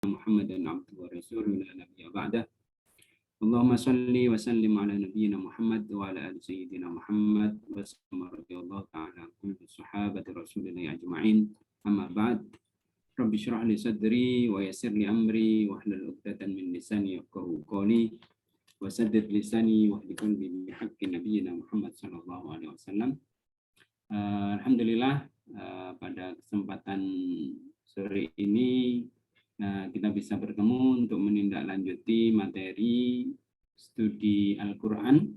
محمدا عبده ورسوله لا نبي بعده اللهم صل وسلم على نبينا محمد وعلى آل سيدنا محمد وسلم رضي الله تعالى عن كل صحابة رسول الله أجمعين أما بعد رب اشرح لي صدري ويسر لي أمري واحلل عقدة من لساني يفقهوا قولي وسدد لساني واهد قلبي بحق نبينا Muhammad sallallahu alaihi wasallam. Alhamdulillah pada kesempatan sore ini kita bisa bertemu untuk menindaklanjuti materi studi Al-Quran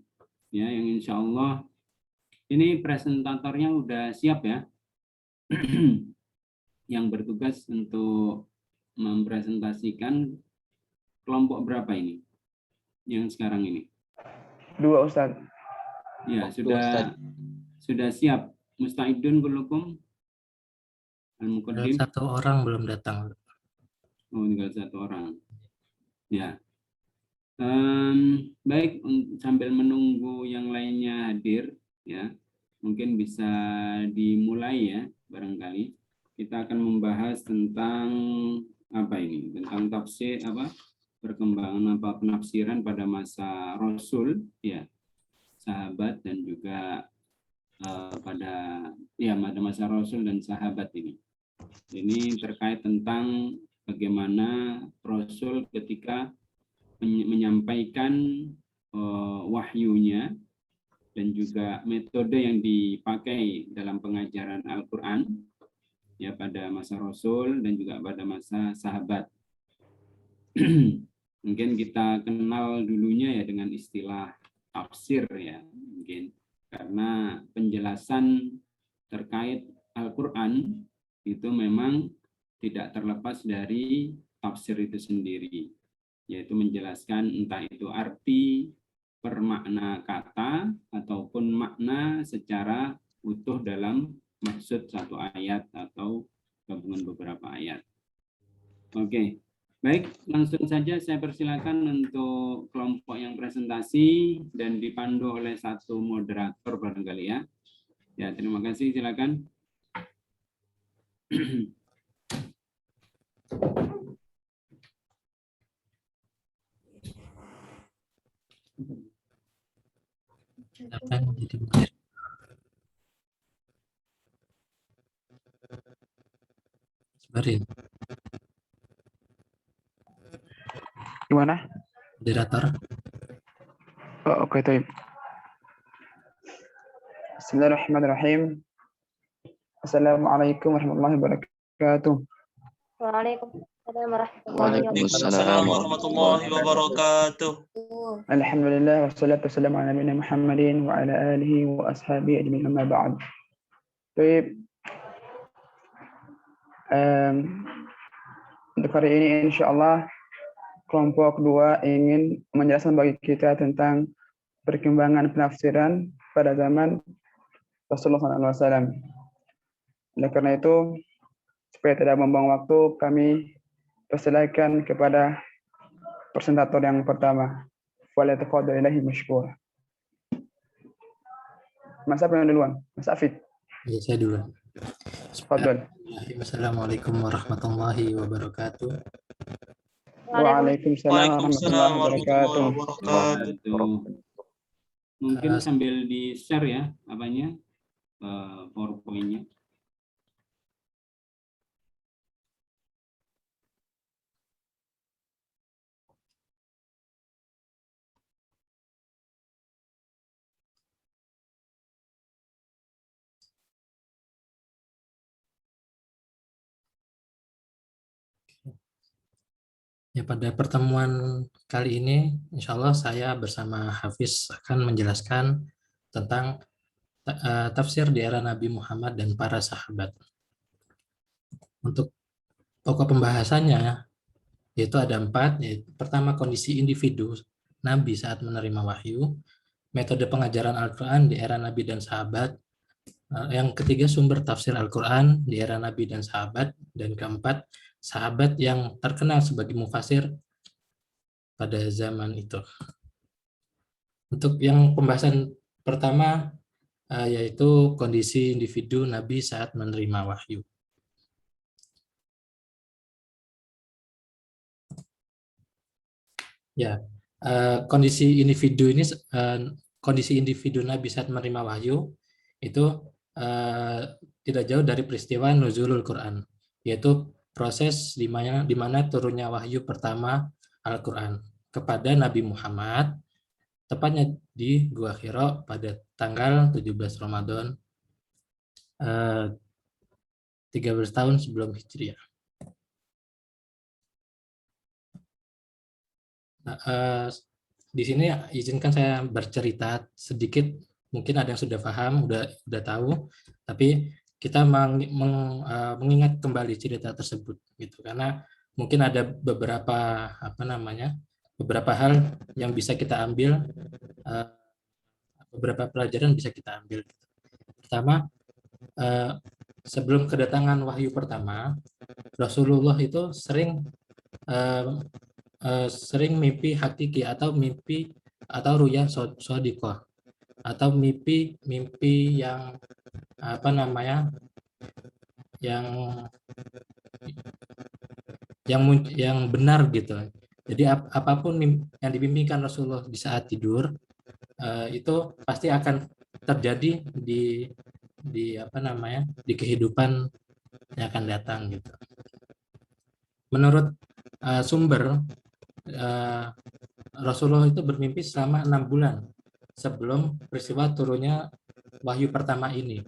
ya, yang insya Allah ini presentatornya udah siap ya. Yang bertugas untuk mempresentasikan kelompok berapa ini yang sekarang ini? 2 Ustaz. Ya, sudah siap. Musta'idun kulukum? Al-Muqaddim? 1 orang belum datang. Oh, tinggal 1 orang. Ya. Baik, sambil menunggu yang lainnya hadir, ya, mungkin bisa dimulai ya, barangkali. Kita akan membahas tentang apa ini? Tentang tafsir perkembangan penafsiran pada masa Rasul, ya, sahabat dan juga pada masa Rasul dan sahabat ini. Ini terkait tentang bagaimana Rasul ketika menyampaikan wahyunya dan juga metode yang dipakai dalam pengajaran Al-Quran ya pada masa Rasul dan juga pada masa sahabat. Mungkin kita kenal dulunya ya dengan istilah tafsir ya, mungkin karena penjelasan terkait Al-Quran itu memang tidak terlepas dari tafsir itu sendiri, yaitu menjelaskan entah itu arti per makna kata ataupun makna secara utuh dalam maksud satu ayat atau gabungan beberapa ayat. Oke, baik, langsung saja saya persilakan untuk kelompok yang presentasi dan dipandu oleh satu moderator barangkali ya. Ya, terima kasih, silakan. Siapa yang jadi moderator? Sebarin. Gimana? Moderator. Oh, oke, baik. Bismillahirrahmanirrahim. Assalamualaikum warahmatullahi wabarakatuh. Waalaikumsalam warahmatullahi wabarakatuh. Alhamdulillah wassalatu wassalamu ala nabiyina Muhammadin wa ala alihi wa ashabihi ajma'in amma ba'd. Baik. Untuk hari ini insyaallah kelompok 2 ingin menjelaskan bagi kita tentang perkembangan penafsiran pada zaman Rasulullah SAW. Oleh karena itu, supaya tidak membuang waktu, kami persilakan kepada presentator yang pertama. Falyatafadhal ilahi mashkur. Mas apa yang duluan? Mas Afid. Ya, saya duluan. Tafadhal. Assalamualaikum warahmatullahi wabarakatuh. Waalaikumsalam warahmatullahi wabarakatuh. Mungkin sambil di-share ya apanya PowerPoint-nya. Ya, pada pertemuan kali ini, insya Allah saya bersama Hafiz akan menjelaskan tentang tafsir di era Nabi Muhammad dan para sahabat. Untuk pokok pembahasannya, yaitu ada 4, yaitu pertama kondisi individu Nabi saat menerima wahyu, metode pengajaran Al-Quran di era Nabi dan sahabat, yang ketiga sumber tafsir Al-Quran di era Nabi dan sahabat, dan keempat sahabat yang terkenal sebagai mufasir pada zaman itu. Untuk yang pembahasan pertama yaitu kondisi individu Nabi saat menerima wahyu. Ya, kondisi individu ini, kondisi individu Nabi saat menerima wahyu itu tidak jauh dari peristiwa nuzulul Quran, yaitu proses di mana turunnya wahyu pertama Al-Quran kepada Nabi Muhammad, tepatnya di Gua Hira pada tanggal 17 Ramadan 13 tahun sebelum Hijriah. Nah, di sini izinkan saya bercerita sedikit, mungkin ada yang sudah paham, udah tahu, tapi kita mengingat kembali cerita tersebut gitu, karena mungkin ada beberapa hal yang bisa kita ambil, beberapa pelajaran bisa kita ambil. Pertama, sebelum kedatangan wahyu pertama, Rasulullah itu sering mimpi hakiki atau mimpi atau ruya shodikoh, atau mimpi yang yang benar gitu. Jadi apapun yang dimimpikan Rasulullah di saat tidur itu pasti akan terjadi di kehidupan yang akan datang gitu. Menurut sumber, Rasulullah itu bermimpi selama 6 bulan sebelum peristiwa turunnya wahyu pertama ini.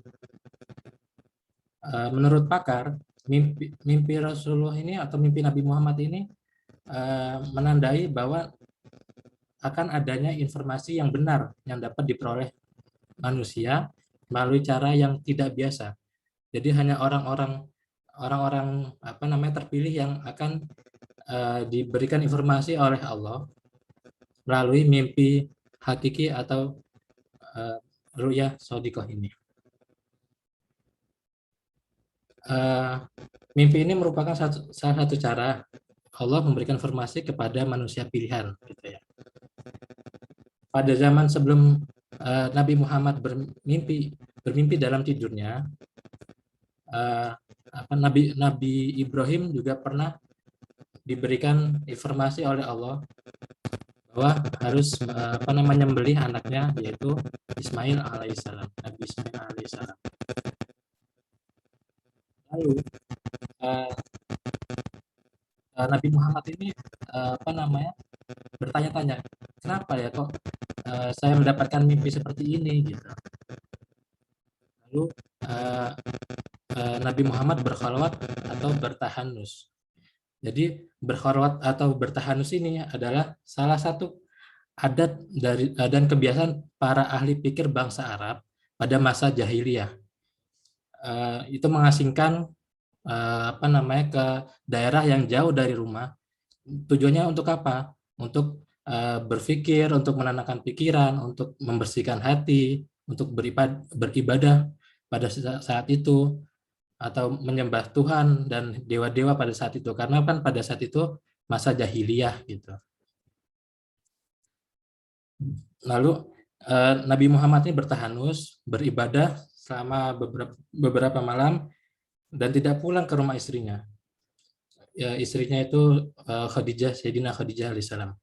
Menurut pakar, mimpi Rasulullah ini atau mimpi Nabi Muhammad ini menandai bahwa akan adanya informasi yang benar yang dapat diperoleh manusia melalui cara yang tidak biasa. Jadi hanya orang-orang terpilih yang akan diberikan informasi oleh Allah melalui mimpi hakiki atau ru'ya shodiqah ini. Mimpi ini merupakan salah satu cara Allah memberikan informasi kepada manusia pilihan, gitu ya. Pada zaman sebelum Nabi Muhammad bermimpi dalam tidurnya, Nabi Ibrahim juga pernah diberikan informasi oleh Allah bahwa harus menyembelih anaknya, yaitu Ismail alaihissalam, Nabi Ismail alaihissalam. Lalu Nabi Muhammad ini bertanya-tanya, kenapa ya kok saya mendapatkan mimpi seperti ini gitu. Lalu Nabi Muhammad berkhalwat atau bertahanus. Jadi berkhalwat atau bertahanus ini adalah salah satu adat dan kebiasaan para ahli pikir bangsa Arab pada masa jahiliyah. Itu mengasingkan ke daerah yang jauh dari rumah. Tujuannya untuk apa? Untuk berpikir, untuk menenangkan pikiran, untuk membersihkan hati, untuk beribadah pada saat itu, atau menyembah Tuhan dan dewa-dewa pada saat itu, karena kan pada saat itu masa jahiliyah gitu. Lalu Nabi Muhammad ini bertahanus, beribadah selama beberapa malam dan tidak pulang ke rumah istrinya. Ya, istrinya itu Sayyidina Khadijah alaihissalam.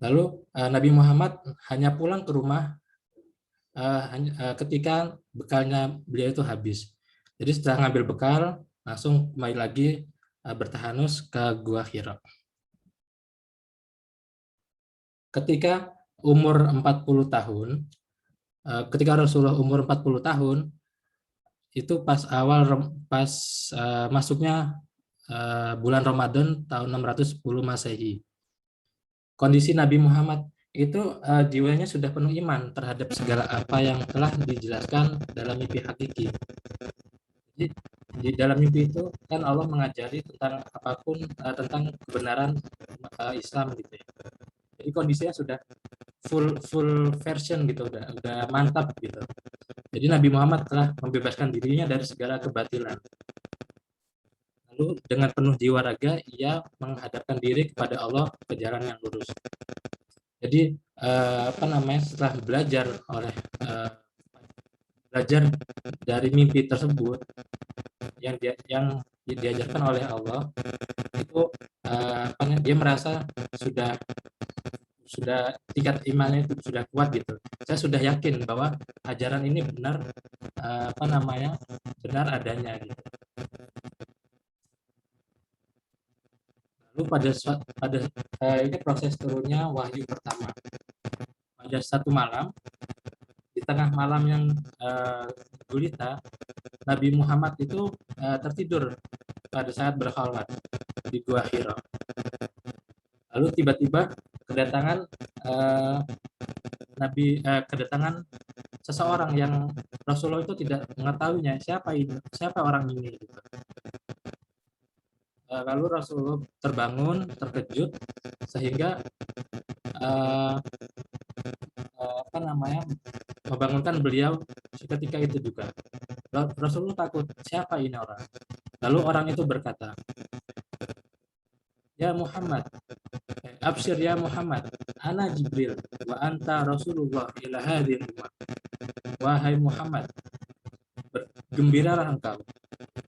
Lalu Nabi Muhammad hanya pulang ke rumah ketika bekalnya beliau itu habis. Jadi setelah ngambil bekal, langsung kembali lagi bertahanus ke Gua Hira. Ketika umur 40 tahun, ketika Rasulullah umur 40 tahun, itu pas masuknya bulan Ramadan tahun 610 Masehi. Kondisi Nabi Muhammad itu jiwanya sudah penuh iman terhadap segala apa yang telah dijelaskan dalam mimpi hakiki. Jadi di dalam mimpi itu kan Allah mengajari tentang apapun tentang kebenaran Islam gitu ya. Jadi kondisinya sudah full version gitu, udah mantap gitu. Jadi Nabi Muhammad telah membebaskan dirinya dari segala kebatilan. Lalu dengan penuh jiwa raga ia menghadapkan diri kepada Allah ke jalan yang lurus. Jadi setelah belajar dari mimpi tersebut yang diajarkan oleh Allah, itu dia merasa sudah tingkat imannya itu sudah kuat gitu. Saya sudah yakin bahwa ajaran ini benar benar adanya gitu. Lalu pada ini proses turunnya wahyu pertama. Pada satu malam, di tengah malam yang gulita, Nabi Muhammad itu tertidur pada saat berkhalwat di Gua Hira. Lalu tiba-tiba kedatangan kedatangan seseorang yang Rasulullah itu tidak mengetahuinya siapa orang ini gitu. Lalu Rasulullah terbangun terkejut sehingga membangunkan beliau seketika itu juga. Rasulullah takut, siapa ini orang? Lalu orang itu berkata, ya Muhammad, absyir ya Muhammad, ana Jibril wa anta Rasulullah ila hadhil ummah. Wahai Muhammad, gembiralah engkau,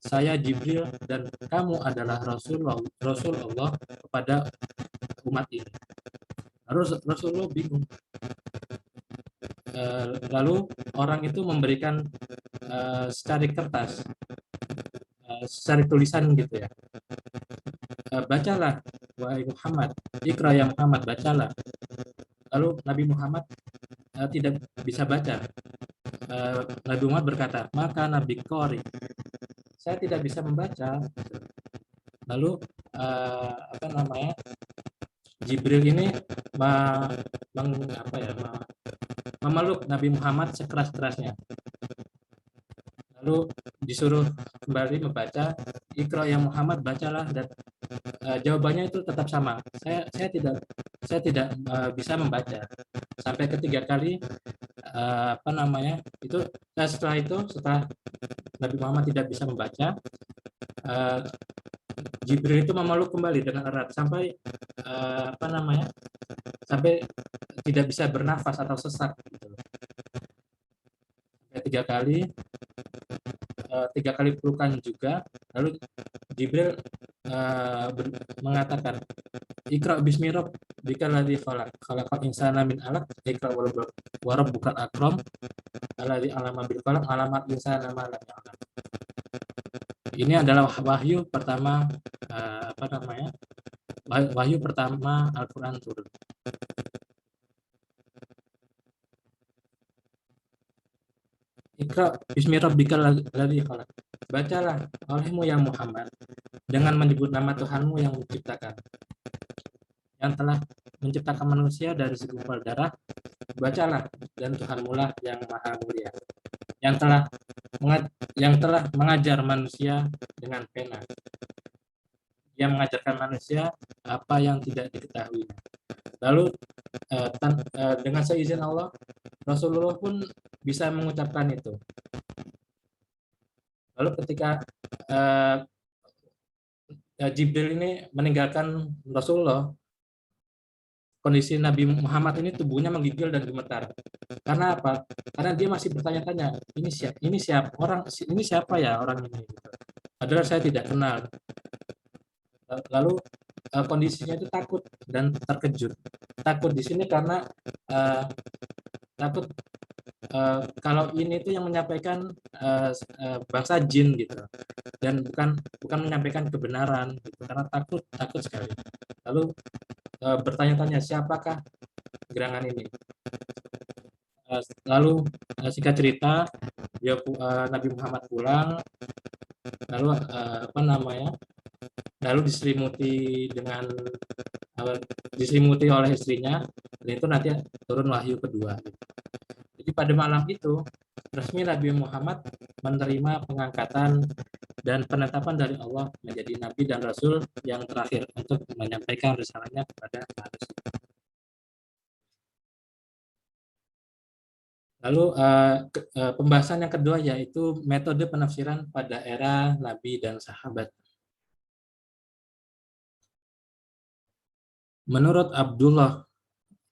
saya Jibril dan kamu adalah Rasul Allah kepada umat ini. Rasulullah bingung. Lalu orang itu memberikan secari kertas, secari tulisan gitu ya. Bacalah wahai Muhammad, ikra ya Muhammad, bacalah. Lalu Nabi Muhammad tidak bisa baca. Nabi Muhammad berkata, maka Nabi Qori, saya tidak bisa membaca. Lalu Jibril ini memeluk Nabi Muhammad sekeras-kerasnya. Lalu disuruh kembali membaca, ikra ya Muhammad, bacalah, dan jawabannya itu tetap sama. Saya tidak bisa membaca. Sampai ketiga kali setelah Nabi Muhammad tidak bisa membaca, Jibril itu memeluk kembali dengan erat sampai sampai tidak bisa bernafas atau sesak gitu. Sampai tiga kali pelukan juga. Lalu Jibril mengatakan, ikra bismi rabbikal ladzi khalaqal insana min 'alaq, ikra wa rabbukal akram alladzi 'allama bil qalam 'allamal insana ma lam ya'lam. Ini adalah wahyu pertama wahyu pertama Al-Qur'an turun. Ikra bismi rabbikal ladzi khalaq. Bacalah olehmu ya Muhammad dengan menyebut nama Tuhanmu yang menciptakan, yang telah menciptakan manusia dari segumpal darah. Bacalah, dan Tuhanmu lah yang maha mulia, yang telah mengajar manusia dengan pena. Dia mengajarkan manusia apa yang tidak diketahui. Lalu dengan seizin Allah, Rasulullah pun bisa mengucapkan itu. Lalu ketika Jibril ini meninggalkan Rasulullah, kondisi Nabi Muhammad ini tubuhnya menggigil dan gemetar. Karena apa? Karena dia masih bertanya-tanya, ini siapa ya orang ini? Padahal saya tidak kenal. Lalu kondisinya itu takut dan terkejut. Takut di sini karena takut kalau ini itu yang menyampaikan bangsa jin gitu, dan bukan menyampaikan kebenaran gitu, karena takut sekali. Lalu bertanya-tanya, siapakah gerangan ini? Lalu singkat cerita, Nabi Muhammad pulang, lalu lalu diselimuti oleh istrinya, dan itu nanti turun wahyu kedua. Jadi pada malam itu resmi Nabi Muhammad menerima pengangkatan dan penetapan dari Allah menjadi nabi dan rasul yang terakhir untuk menyampaikan risalahnya kepada manusia. Lalu pembahasan yang kedua yaitu metode penafsiran pada era nabi dan sahabat. Menurut Abdullah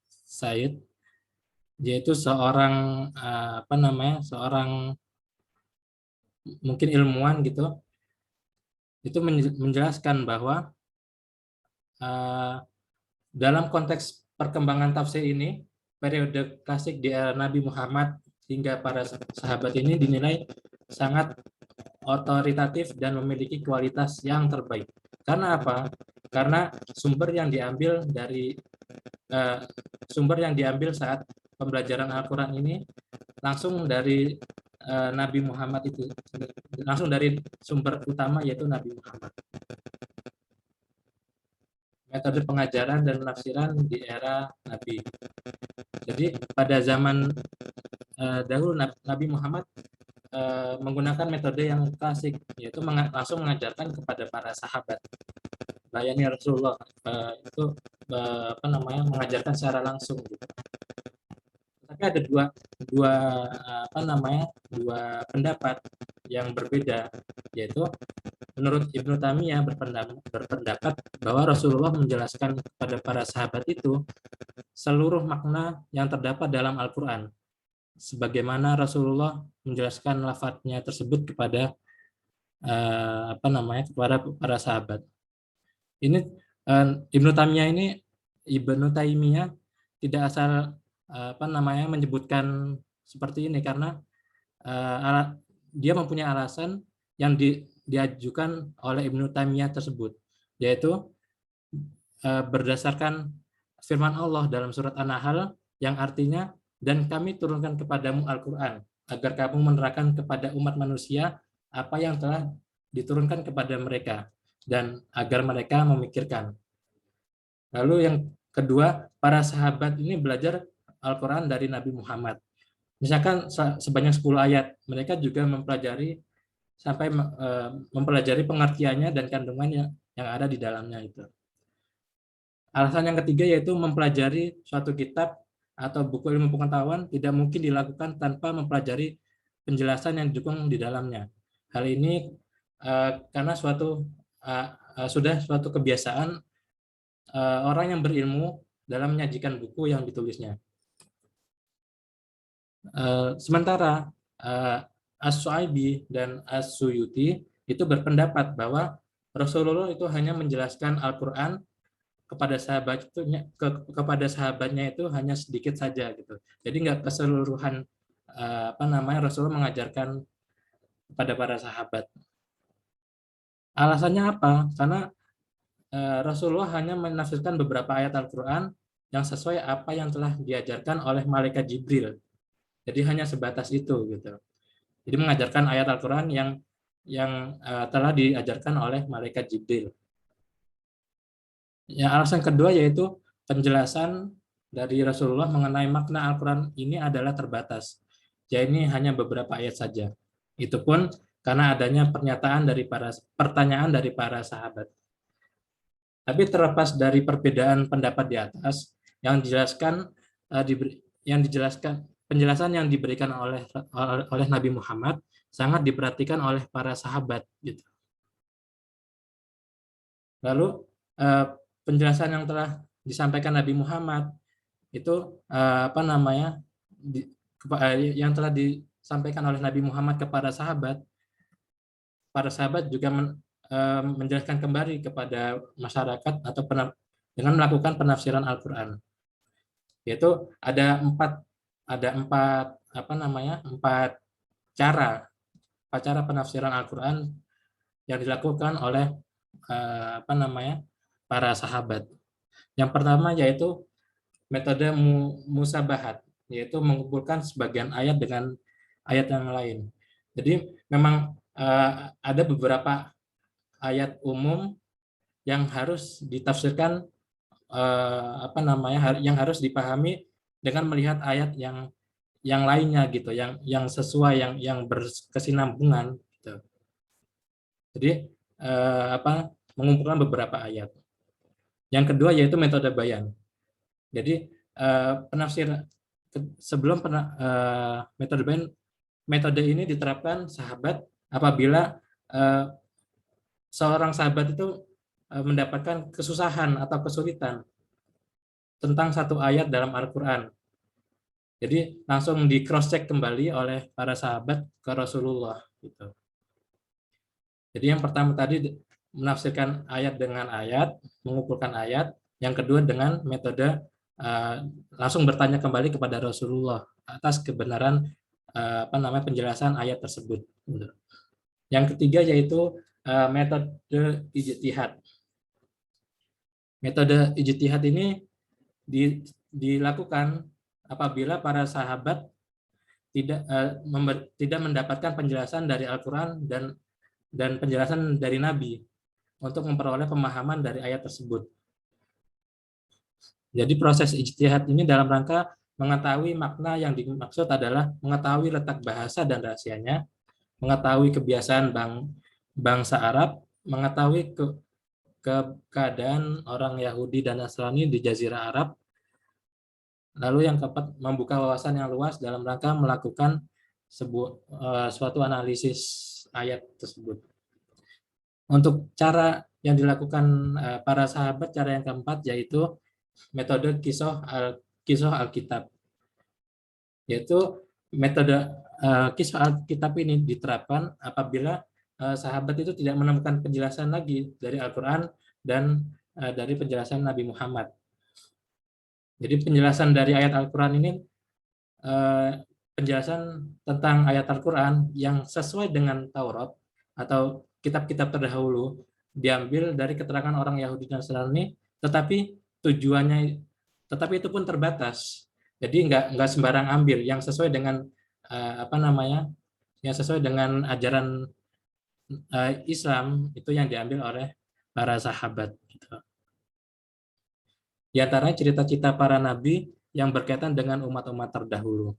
Said, yaitu seorang seorang mungkin ilmuwan gitu, itu menjelaskan bahwa dalam konteks perkembangan tafsir ini, periode klasik di era Nabi Muhammad hingga para sahabat ini dinilai sangat otoritatif dan memiliki kualitas yang terbaik. Karena apa? Karena sumber yang diambil saat pembelajaran Al-Quran ini langsung dari Nabi Muhammad itu, langsung dari sumber utama yaitu Nabi Muhammad. Metode pengajaran dan penafsiran di era Nabi. Jadi pada zaman dahulu Nabi Muhammad menggunakan metode yang klasik, yaitu langsung mengajarkan kepada para sahabat. Layani Rasulullah itu mengajarkan secara langsung. Gitu. Tapi ada dua pendapat yang berbeda, yaitu menurut Ibnu Taimiyah berpendapat bahwa Rasulullah menjelaskan kepada para sahabat itu seluruh makna yang terdapat dalam Al-Quran, sebagaimana Rasulullah menjelaskan lafadznya tersebut kepada kepada para sahabat. Ini Ibnu Taimiyah tidak asal menyebutkan seperti ini karena dia mempunyai alasan yang diajukan oleh Ibnu Taimiyah tersebut, yaitu berdasarkan firman Allah dalam surat An-Nahl yang artinya, dan kami turunkan kepadamu Al-Quran agar kamu menerangkan kepada umat manusia apa yang telah diturunkan kepada mereka dan agar mereka memikirkan. Lalu yang kedua, para sahabat ini belajar Al-Quran dari Nabi Muhammad. Misalkan sebanyak 10 ayat, mereka juga mempelajari pengertiannya dan kandungannya yang ada di dalamnya itu. Alasan yang ketiga yaitu mempelajari suatu kitab atau buku ilmu pengetahuan tidak mungkin dilakukan tanpa mempelajari penjelasan yang didukung di dalamnya. Hal ini karena sudah suatu kebiasaan orang yang berilmu dalam menyajikan buku yang ditulisnya. Sementara As-Su'aibi dan As-Suyuti itu berpendapat bahwa Rasulullah itu hanya menjelaskan Al-Quran kepada sahabatnya itu hanya sedikit saja gitu. Jadi nggak keseluruhan Rasulullah mengajarkan kepada para sahabat. Alasannya apa? Karena Rasulullah hanya menafsirkan beberapa ayat Al-Quran yang sesuai apa yang telah diajarkan oleh malaikat Jibril. Jadi hanya sebatas itu gitu. Jadi mengajarkan ayat Al-Quran yang telah diajarkan oleh malaikat Jibril. Ya, alasan kedua yaitu penjelasan dari Rasulullah mengenai makna Al-Quran ini adalah terbatas. Ya, ini hanya beberapa ayat saja. Itu pun karena adanya pertanyaan dari para sahabat. Tapi terlepas dari perbedaan pendapat di atas, penjelasan yang diberikan oleh Nabi Muhammad sangat diperhatikan oleh para sahabat gitu. Lalu penjelasan yang telah disampaikan Nabi Muhammad itu yang telah disampaikan oleh Nabi Muhammad kepada sahabat, para sahabat juga menjelaskan kembali kepada masyarakat atau dengan melakukan penafsiran Al-Quran. Yaitu ada empat cara penafsiran Al-Quran yang dilakukan oleh para sahabat. Yang pertama yaitu metode musabahat, yaitu mengumpulkan sebagian ayat dengan ayat yang lain. Jadi memang ada beberapa ayat umum yang harus ditafsirkan yang harus dipahami dengan melihat ayat yang lainnya gitu, yang sesuai, yang berkesinambungan gitu. Jadi mengumpulkan beberapa ayat. Yang kedua yaitu metode bayan. Jadi metode bayan, metode ini diterapkan sahabat apabila seorang sahabat itu mendapatkan kesusahan atau kesulitan tentang satu ayat dalam Al-Quran. Jadi langsung di cross check kembali oleh para sahabat ke Rasulullah gitu. Jadi yang pertama tadi menafsirkan ayat dengan ayat, mengumpulkan ayat. Yang kedua dengan metode langsung bertanya kembali kepada Rasulullah atas kebenaran penjelasan ayat tersebut. Yang ketiga yaitu metode ijtihad. Metode ijtihad ini dilakukan apabila para sahabat tidak mendapatkan penjelasan dari Al-Quran dan penjelasan dari Nabi untuk memperoleh pemahaman dari ayat tersebut. Jadi proses ijtihad ini dalam rangka mengetahui makna yang dimaksud adalah mengetahui letak bahasa dan rahasianya, mengetahui kebiasaan bangsa Arab, mengetahui keadaan orang Yahudi dan Nasrani di Jazirah Arab. Lalu yang keempat, membuka wawasan yang luas dalam rangka melakukan suatu analisis ayat tersebut. Untuk cara yang dilakukan para sahabat, cara yang keempat yaitu metode kisah Alkitab. Yaitu metode kisah Alkitab ini diterapkan apabila sahabat itu tidak menemukan penjelasan lagi dari Al-Quran dan dari penjelasan Nabi Muhammad. Jadi penjelasan dari ayat Al-Quran ini penjelasan tentang ayat Al-Quran yang sesuai dengan Taurat atau kitab-kitab terdahulu diambil dari keterangan orang Yahudi dan Nasrani, tetapi itu pun terbatas. Jadi nggak sembarang ambil yang sesuai dengan yang sesuai dengan ajaran Islam itu yang diambil oleh para sahabat. Gitu. Di antaranya cerita-cerita para nabi yang berkaitan dengan umat-umat terdahulu.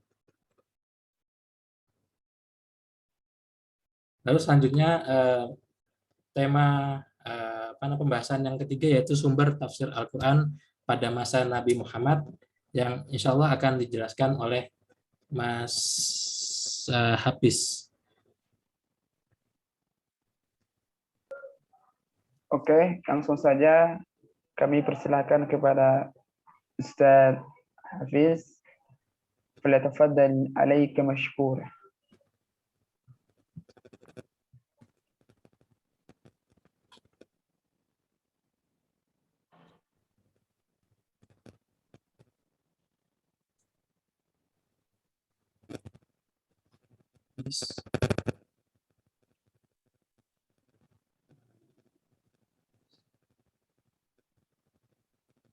Lalu selanjutnya tema pembahasan yang ketiga yaitu sumber tafsir Al-Quran pada masa Nabi Muhammad yang insya Allah akan dijelaskan oleh Mas Hafiz. Oke, langsung saja kami persilakan kepada Ustaz Hafiz. Falyatafaddal alaika mashkura.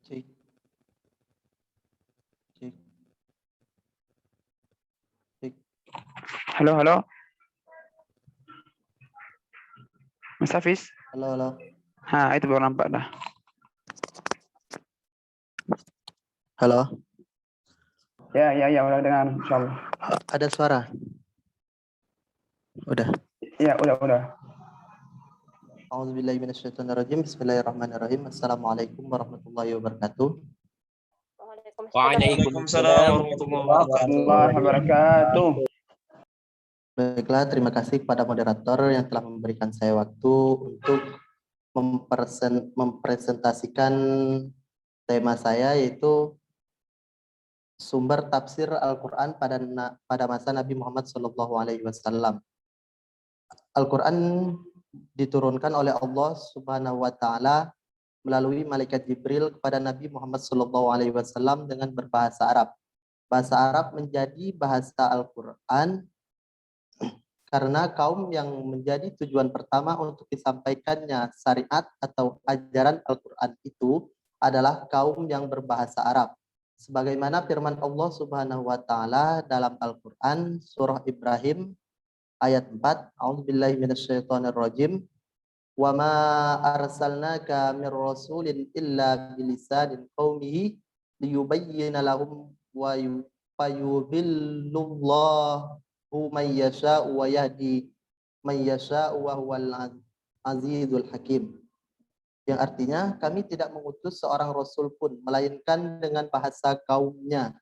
Cek. Cek. Cek. Halo. Mas Hafiz? Halo. Itu baru nampak dah. Halo. Ya, udah dengar, insyaallah. Ada suara? Udah. Ya, udah. A'udzubillahi minasyaitonirrajim. Bismillahirrahmanirrahim. Assalamualaikum warahmatullahi wabarakatuh. Waalaikumsalam warahmatullahi wabarakatuh. Baiklah, terima kasih kepada moderator yang telah memberikan saya waktu untuk mempresentasikan tema saya yaitu sumber tafsir Al-Quran pada masa Nabi Muhammad SAW. Al-Quran diturunkan oleh Allah Subhanahu wa Ta'ala melalui malaikat Jibril kepada Nabi Muhammad SAW dengan berbahasa Arab. Bahasa Arab menjadi bahasa Al-Quran karena kaum yang menjadi tujuan pertama untuk disampaikannya syariat atau ajaran Al-Quran itu adalah kaum yang berbahasa Arab. Sebagaimana firman Allah Subhanahu wa Ta'ala dalam Al-Quran surah Ibrahim ayat 4, A'udzubillahi minasyaitonirrajim. Wa ma arsalnaka mir rasulin illa bilisanil qaumihi liyubayyana lahum wa yudhillullahu man yasha'u wa yahdi man yasha'u wa huwal azizul hakim. Yang artinya kami tidak mengutus seorang rasul pun melainkan dengan bahasa kaumnya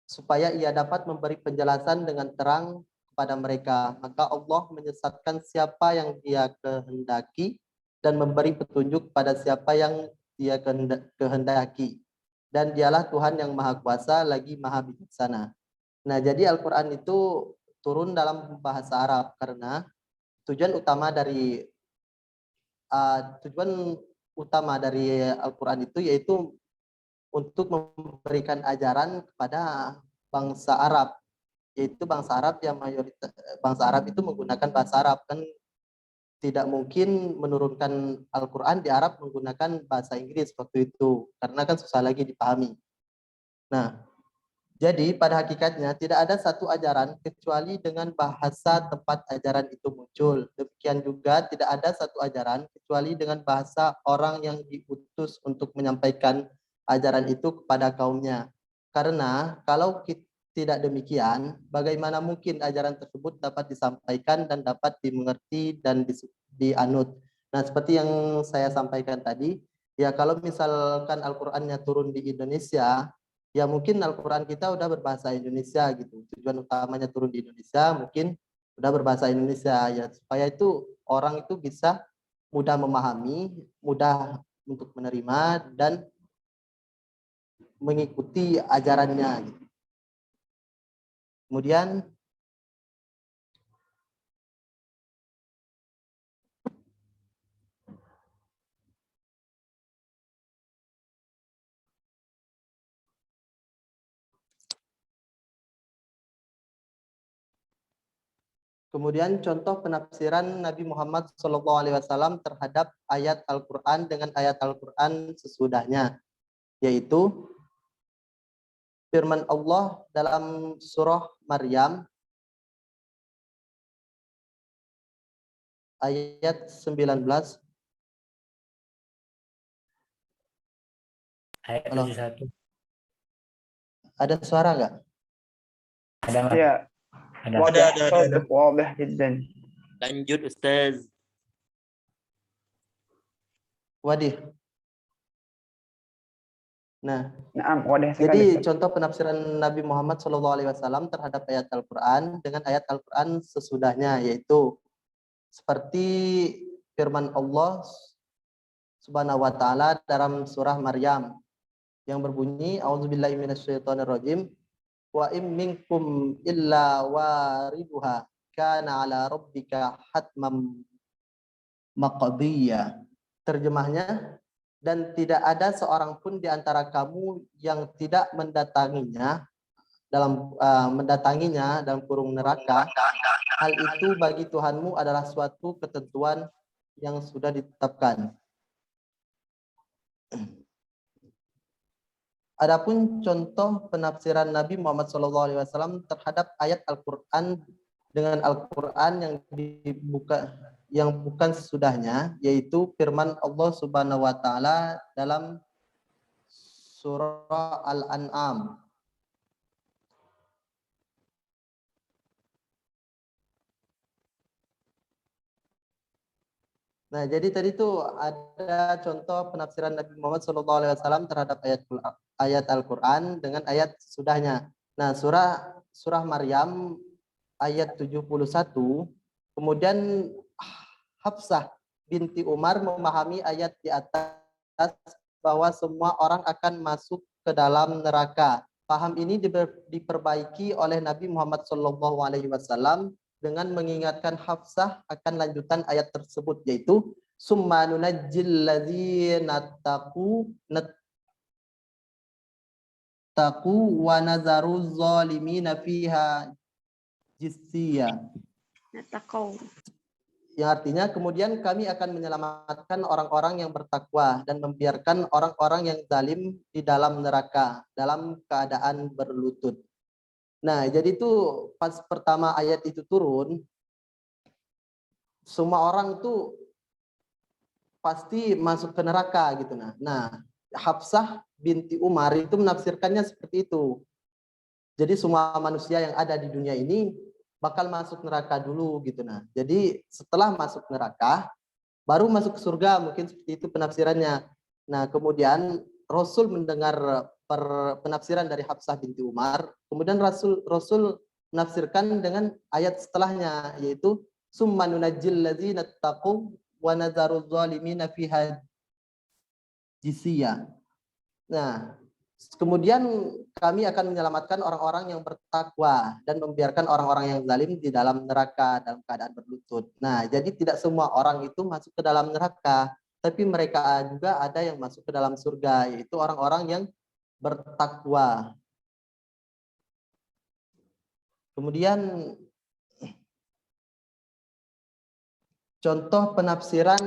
supaya ia dapat memberi penjelasan dengan terang pada mereka, maka Allah menyesatkan siapa yang Dia kehendaki dan memberi petunjuk pada siapa yang Dia kehendaki. Dan Dialah Tuhan yang Maha Kuasa lagi Maha Bijaksana. Nah, jadi Al-Quran itu turun dalam bahasa Arab karena tujuan utama dari tujuan utama dari Al-Quran itu yaitu untuk memberikan ajaran kepada bangsa Arab, yaitu bangsa Arab yang mayoritas bangsa Arab itu menggunakan bahasa Arab, kan tidak mungkin menurunkan Al-Quran di Arab menggunakan bahasa Inggris waktu itu, karena kan susah lagi dipahami. Nah, jadi pada hakikatnya tidak ada satu ajaran kecuali dengan bahasa tempat ajaran itu muncul. Demikian juga tidak ada satu ajaran kecuali dengan bahasa orang yang diutus untuk menyampaikan ajaran itu kepada kaumnya. Karena kalau tidak demikian, bagaimana mungkin ajaran tersebut dapat disampaikan dan dapat dimengerti dan dianut. Nah, seperti yang saya sampaikan tadi, ya kalau misalkan Al-Qur'annya turun di Indonesia, ya mungkin Al-Quran kita udah berbahasa Indonesia gitu. Tujuan utamanya turun di Indonesia mungkin udah berbahasa Indonesia ya, supaya itu orang itu bisa mudah memahami, mudah untuk menerima dan mengikuti ajarannya gitu. Kemudian contoh penafsiran Nabi Muhammad SAW terhadap ayat Al-Quran dengan ayat Al-Quran sesudahnya, yaitu firman Allah dalam surah Maryam ayat 19. Ayat Halo. 71. Ada suara nggak? Ada nggak? Ya, Ada. wadah, ada. صوتك واضح جدا. Lanjut Ustaz. Wadih. Nah, Naam, wadah jadi sekali. contoh penafsiran Nabi Muhammad SAW terhadap ayat Al-Quran dengan ayat Al-Quran sesudahnya, yaitu seperti firman Allah Subhanahu wa taala dalam surah Maryam yang berbunyi A'udzubillahi minasyaitonirrajim wa im minkum illa wariduha kana ala rabbika hatmam maqdiyya. Terjemahnya, dan tidak ada seorang pun di antara kamu yang tidak mendatanginya dalam kurung neraka. Hal itu bagi Tuhanmu adalah suatu ketentuan yang sudah ditetapkan. Adapun contoh penafsiran Nabi Muhammad SAW terhadap ayat Al-Quran dengan Al-Quran yang bukan sesudahnya, yaitu firman Allah Subhanahu wa taala dalam surah Al-An'am. Nah, jadi tadi itu ada contoh penafsiran Nabi Muhammad SAW terhadap ayat Al-Quran dengan ayat sesudahnya. Nah, surah Maryam ayat 71, kemudian Hafsah binti Umar memahami ayat di atas bahwa semua orang akan masuk ke dalam neraka. Paham ini diperbaiki oleh Nabi Muhammad SAW dengan mengingatkan Hafsah akan lanjutan ayat tersebut, yaitu summa nunajjil ladzina taqu wa nazaru zalimina fiha jisiyya. Yang artinya kemudian kami akan menyelamatkan orang-orang yang bertakwa dan membiarkan orang-orang yang zalim di dalam neraka dalam keadaan berlutut. Nah, jadi itu pas pertama ayat itu turun, semua orang tuh pasti masuk ke neraka gitu. Nah, Hafsah binti Umar itu menafsirkannya seperti itu. Jadi semua manusia yang ada di dunia ini bakal masuk neraka dulu gitu. Nah, jadi setelah masuk neraka baru masuk ke surga, mungkin seperti itu penafsirannya. Nah, kemudian Rasul mendengar penafsiran dari Hafsah binti Umar, kemudian Rasul menafsirkan dengan ayat setelahnya, yaitu summa nunajjil ladzina taqu wa nadzaru zalimina fiha jisiyya. Nah, Kemudian kami akan menyelamatkan orang-orang yang bertakwa dan membiarkan orang-orang yang zalim di dalam neraka dalam keadaan berlutut. Nah, jadi tidak semua orang itu masuk ke dalam neraka, tapi mereka juga ada yang masuk ke dalam surga, yaitu orang-orang yang bertakwa. Kemudian contoh penafsiran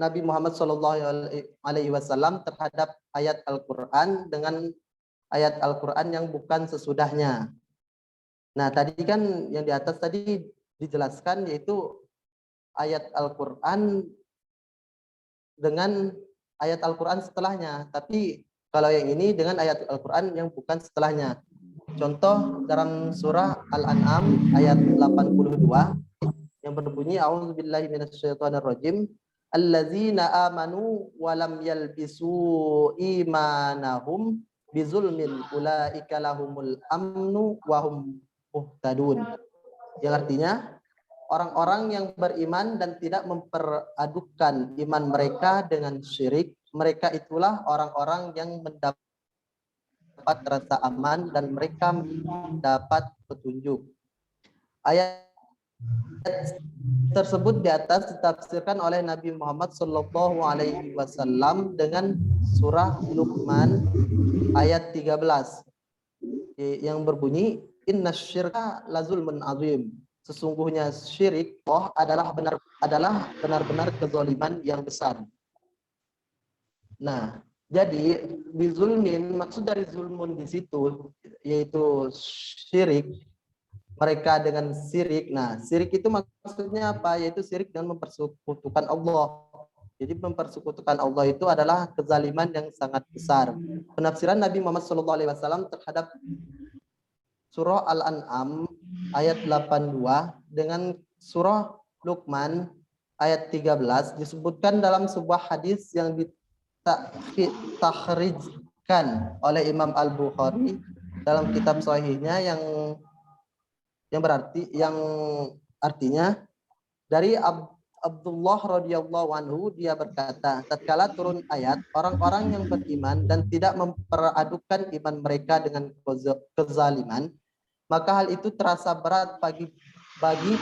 Nabi Muhammad SAW terhadap ayat Al-Quran dengan ayat Al-Quran yang bukan sesudahnya. Nah, tadi kan yang di atas tadi dijelaskan yaitu ayat Al-Quran dengan ayat Al-Quran setelahnya. Tapi kalau yang ini dengan ayat Al-Quran yang bukan setelahnya. Contoh dalam surah Al-An'am ayat 82 yang berbunyi a'udzubillahi minasyaitonirrajim allazina amanu wa lam yalbisu imanahum bizulmin ulaika lahumul amnu wa hum muhtadun. Yang artinya orang-orang yang beriman dan tidak memperadukan iman mereka dengan syirik, mereka itulah orang-orang yang mendapat rasa aman dan mereka mendapat petunjuk. Ayat tersebut di atas ditafsirkan oleh Nabi Muhammad SAW dengan surah Luqman ayat 13 yang berbunyi innasyirka lazulmun azim. Sesungguhnya syirik adalah benar-benar kezaliman yang besar. Nah, jadi bizulmin, maksud dari zulmun di situ yaitu syirik, mereka dengan syirik. Nah, syirik itu maksudnya apa? Yaitu syirik dengan mempersekutukan Allah. Jadi mempersekutukan Allah itu adalah kezaliman yang sangat besar. Penafsiran Nabi Muhammad SAW terhadap surah Al-An'am ayat 82 dengan surah Luqman ayat 13 disebutkan dalam sebuah hadis yang ditakhrijkan oleh Imam Al-Bukhari dalam kitab sahihnya yang artinya dari Abdullah radhiyallahu anhu, dia berkata, tatkala turun ayat orang-orang yang beriman dan tidak memperadukan iman mereka dengan kezaliman, maka hal itu terasa berat bagi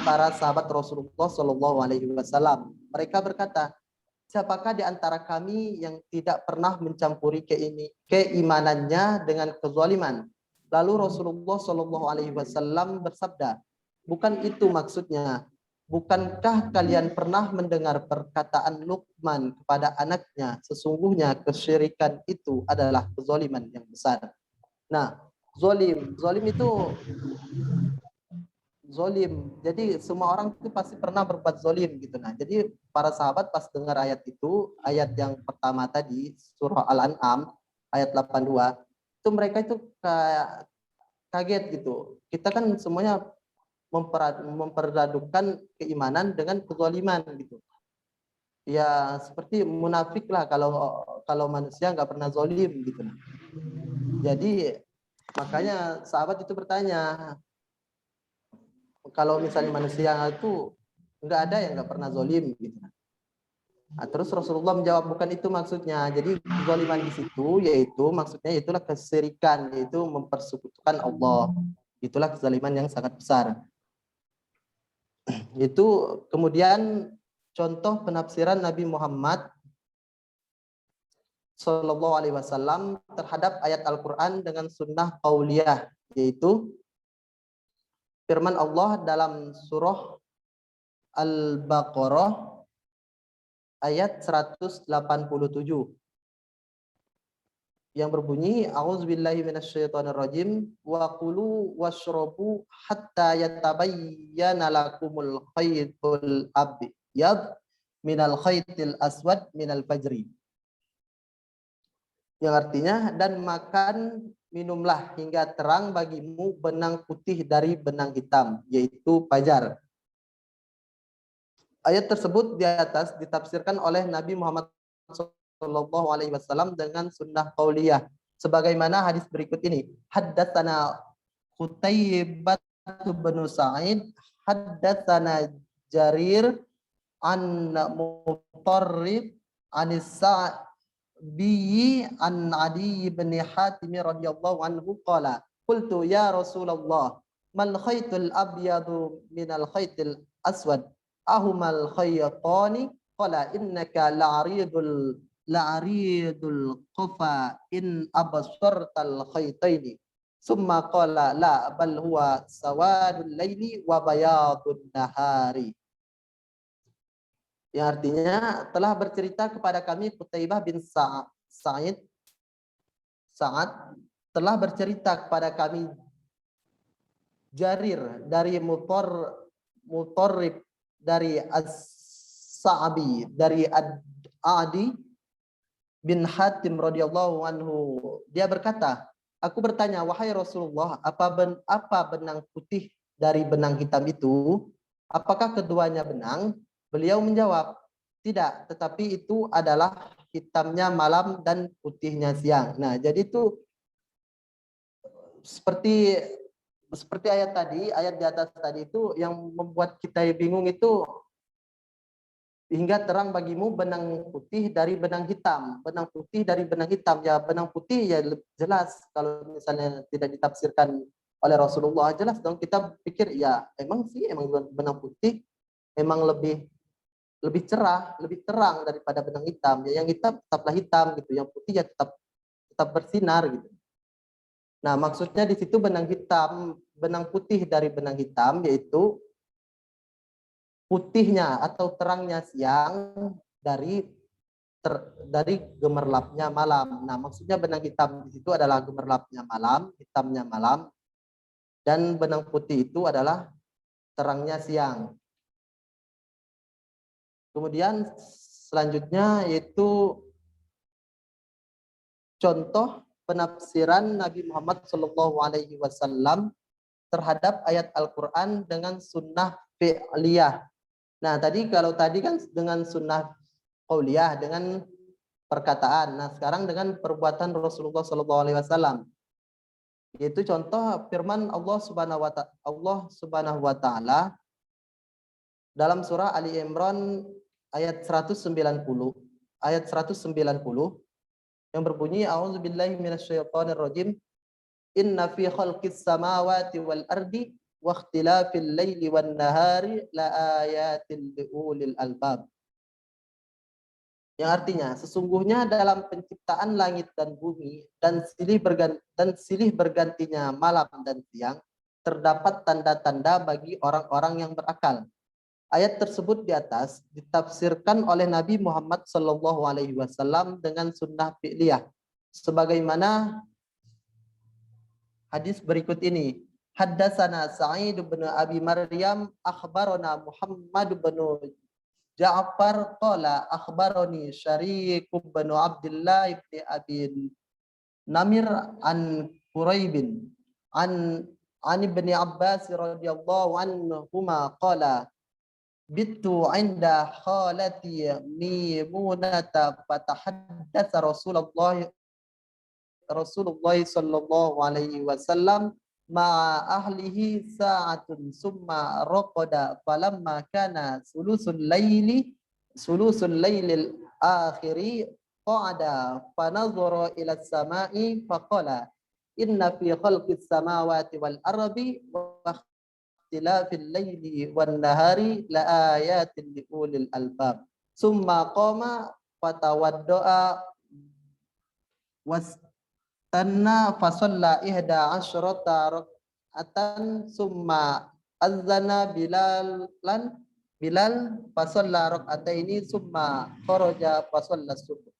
para sahabat Rasulullah SAW. Mereka berkata, siapakah di antara kami yang tidak pernah mencampuri keimanannya dengan kezaliman? Lalu Rasulullah SAW bersabda, bukan itu maksudnya. Bukankah kalian pernah mendengar perkataan Luqman kepada anaknya, sesungguhnya kesyirikan itu adalah kezaliman yang besar. Nah, zalim itu zalim. Jadi semua orang itu pasti pernah berbuat zalim gitu. Nah, jadi para sahabat pas dengar ayat itu, ayat yang pertama tadi surah Al-An'am ayat 82, itu mereka itu kayak kaget gitu. Kita kan semuanya memperadukan keimanan dengan kezaliman gitu. Ya seperti munafik lah kalau manusia nggak pernah zalim gitu. Jadi makanya sahabat itu bertanya, kalau misalnya manusia itu nggak ada yang nggak pernah zalim gitu. Nah, terus Rasulullah menjawab, bukan itu maksudnya. Jadi kezaliman di situ yaitu maksudnya itulah kesyirikan, yaitu mempersekutukan Allah. Itulah kezaliman yang sangat besar. Itu kemudian contoh penafsiran Nabi Muhammad SAW terhadap ayat Al-Quran dengan sunnah qauliyah, yaitu firman Allah dalam surah Al-Baqarah ayat 187 yang berbunyi a'udzubillahi minasyaitonirrajim wa kulu washrabu hatta yatabayyana lakumul khaytul abyad minal khaytil aswad minal fajri, yang artinya dan makan minumlah hingga terang bagimu benang putih dari benang hitam, yaitu fajar. Ayat tersebut di atas ditafsirkan oleh Nabi Muhammad SAW dengan sunnah qauliyah sebagaimana hadis berikut ini. Haddatsana Qutaybah bin Sa'id, haddatsana Jarir an Mutarrib an bi an Adi bin Hatim radhiyallahu anhu qala qultu ya Rasulullah mal khaytul abyadu min al khaytil aswad ahumal khaytani qala innaka la'aridul qafa in absartal khaytaini summa qala la bal huwa sawadul laili wa bayadun nahari. Yang artinya telah bercerita kepada kami Qutaibah bin Sa'ad telah bercerita kepada kami Jarir dari Mutarrib dari As-Sa'abi dari Adi bin Hatim radhiyallahu anhu. Dia berkata, aku bertanya, wahai Rasulullah, apa benang putih dari benang hitam itu? Apakah keduanya benang? Beliau menjawab, tidak, tetapi itu adalah hitamnya malam dan putihnya siang. Nah, jadi itu seperti ayat tadi, ayat di atas tadi itu yang membuat kita bingung itu, hingga terang bagimu benang putih dari benang hitam. Benang putih dari benang hitam. Ya, benang putih ya jelas. Kalau misalnya tidak ditafsirkan oleh Rasulullah, jelas dong. Kita pikir, ya emang sih, emang benang putih emang lebih cerah, lebih terang daripada benang hitam. Ya, yang hitam tetaplah hitam gitu. Yang putih ya tetap bersinar gitu. Nah, maksudnya di situ benang putih dari benang hitam, yaitu putihnya atau terangnya siang dari gemerlapnya malam. Nah, maksudnya benang hitam di situ adalah gemerlapnya malam, hitamnya malam, dan benang putih itu adalah terangnya siang. Kemudian selanjutnya yaitu contoh penafsiran Nabi Muhammad SAW terhadap ayat Al-Quran dengan sunnah fi'liyah. Nah, kalau tadi kan dengan sunnah qauliyah, dengan perkataan. Nah, sekarang dengan perbuatan Rasulullah SAW. Yaitu contoh firman Allah Subhanahu wa taala dalam surah Ali Imran ayat 190 yang berbunyi a'udzubillahi minasyaitonirrajim inna fi khalqis samawati wal ardi wa ikhtilafil laili wan nahari laayatil liulil albab. Yang artinya sesungguhnya dalam penciptaan langit dan bumi dan silih bergantinya malam dan siang terdapat tanda-tanda bagi orang-orang yang berakal. Ayat tersebut di atas ditafsirkan oleh Nabi Muhammad SAW dengan sunnah fi'liyah sebagaimana hadis berikut ini. Haddatsana Sa'id bin Abi Maryam akhbarana Muhammad bin Ja'far qala akhbarani Syariq bin Abdullah bin Abi Namir an Quraibin an Ibn Abbas radhiyallahu anhuma qala bittu inda khalati Maimunah fatahaddatsa Rasulullah sallallahu alaihi wasallam ma ahlihi sa'atun summa raqada falamma kana sulusul lailil akhiri qa'ada fanazara ila as-sama'i faqala inna fi khalqis samawati wal ardi wa ikhtilafil laili wan nahari la ayatin li ulil albab summa qama fatawadda'a tanna fasalla ihda asyrata rak'atan summa azana Bilal fasalla rak'ataini summa kharaja fasalla subuh.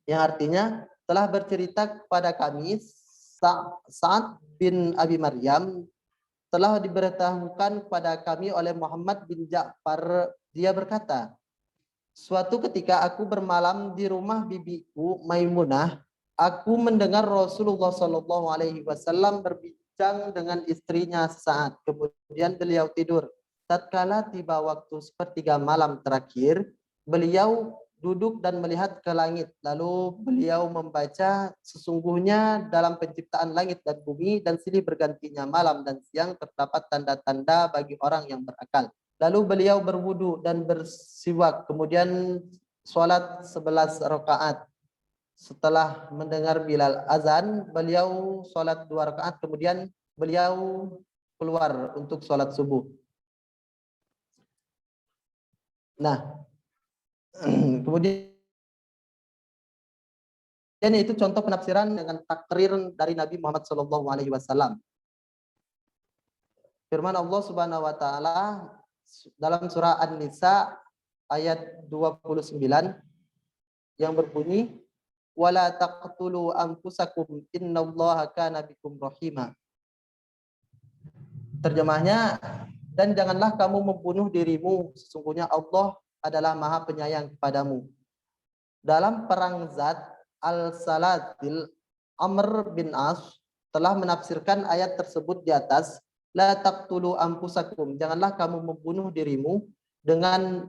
Yang artinya telah bercerita kepada kami Sa'ad bin Abi Maryam telah diberitahukan kepada kami oleh Muhammad bin Ja'far, dia berkata, suatu ketika aku bermalam di rumah bibiku Maimunah, aku mendengar Rasulullah SAW berbincang dengan istrinya sesaat. Kemudian beliau tidur. Tatkala tiba waktu sepertiga malam terakhir, beliau duduk dan melihat ke langit. Lalu beliau membaca sesungguhnya dalam penciptaan langit dan bumi dan silih bergantinya malam dan siang terdapat tanda-tanda bagi orang yang berakal. Lalu beliau berwudu dan bersiwak. Kemudian sholat 11 rakaat. setelah mendengar Bilal azan, beliau sholat 2 rakaat, kemudian beliau keluar untuk sholat subuh. Nah, kemudian itu contoh penafsiran dengan takrir dari Nabi Muhammad SAW. Firman Allah Subhanahu wa taala dalam surah An-Nisa ayat 29 yang berbunyi wala taqtulu anfusakum innallaha kana bikum rahima. Terjemahnya, dan janganlah kamu membunuh dirimu, sesungguhnya Allah adalah Maha Penyayang kepadamu. Dalam perang Zat Al-Salatil, Amr bin As telah menafsirkan ayat tersebut di atas, la taqtulu anfusakum, janganlah kamu membunuh dirimu dengan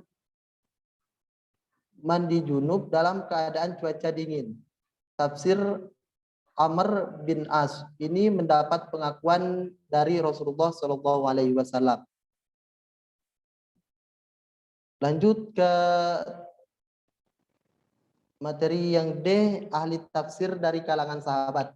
mandi junub dalam keadaan cuaca dingin. Tafsir Amr bin As ini mendapat pengakuan dari Rasulullah SAW. Lanjut ke materi yang D, ahli tafsir dari kalangan sahabat.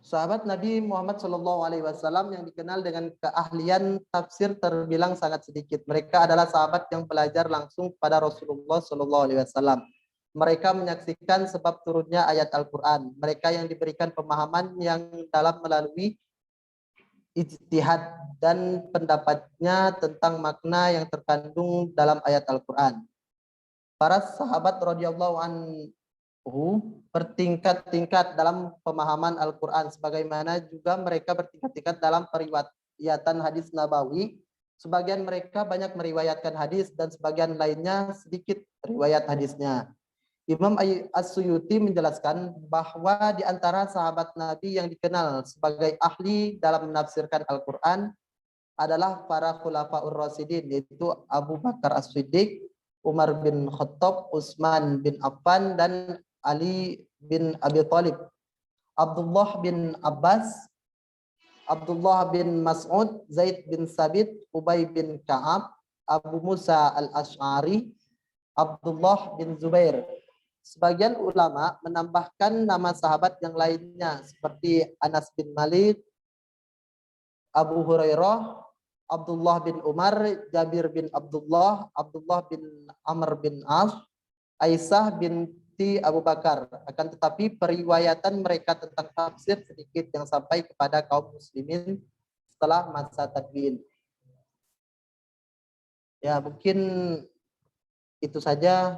Sahabat Nabi Muhammad SAW yang dikenal dengan keahlian tafsir terbilang sangat sedikit. Mereka adalah sahabat yang belajar langsung pada Rasulullah SAW. Mereka menyaksikan sebab turunnya ayat Al-Quran. Mereka yang diberikan pemahaman yang dalam melalui ijtihad dan pendapatnya tentang makna yang terkandung dalam ayat Al-Quran. Para sahabat radhiyallahu anhu bertingkat-tingkat dalam pemahaman Al-Quran, sebagaimana juga mereka bertingkat-tingkat dalam periwayatan hadis nabawi. Sebagian mereka banyak meriwayatkan hadis dan sebagian lainnya sedikit riwayat hadisnya. Imam As-Suyuti menjelaskan bahwa di antara sahabat Nabi yang dikenal sebagai ahli dalam menafsirkan Al-Quran adalah para khulafaur rasyidin, yaitu Abu Bakar As-Siddiq, Umar bin Khattab, Utsman bin Affan, dan Ali bin Abi Thalib, Abdullah bin Abbas, Abdullah bin Mas'ud, Zaid bin Sabit, Ubay bin Ka'ab, Abu Musa al-Ash'ari, Abdullah bin Zubair. Sebagian ulama menambahkan nama sahabat yang lainnya seperti Anas bin Malik, Abu Hurairah, Abdullah bin Umar, Jabir bin Abdullah, Abdullah bin Amr bin As, Aisyah binti Abu Bakar. Akan tetapi periwayatan mereka tentang tafsir sedikit yang sampai kepada kaum muslimin setelah masa tadwin. Ya, mungkin itu saja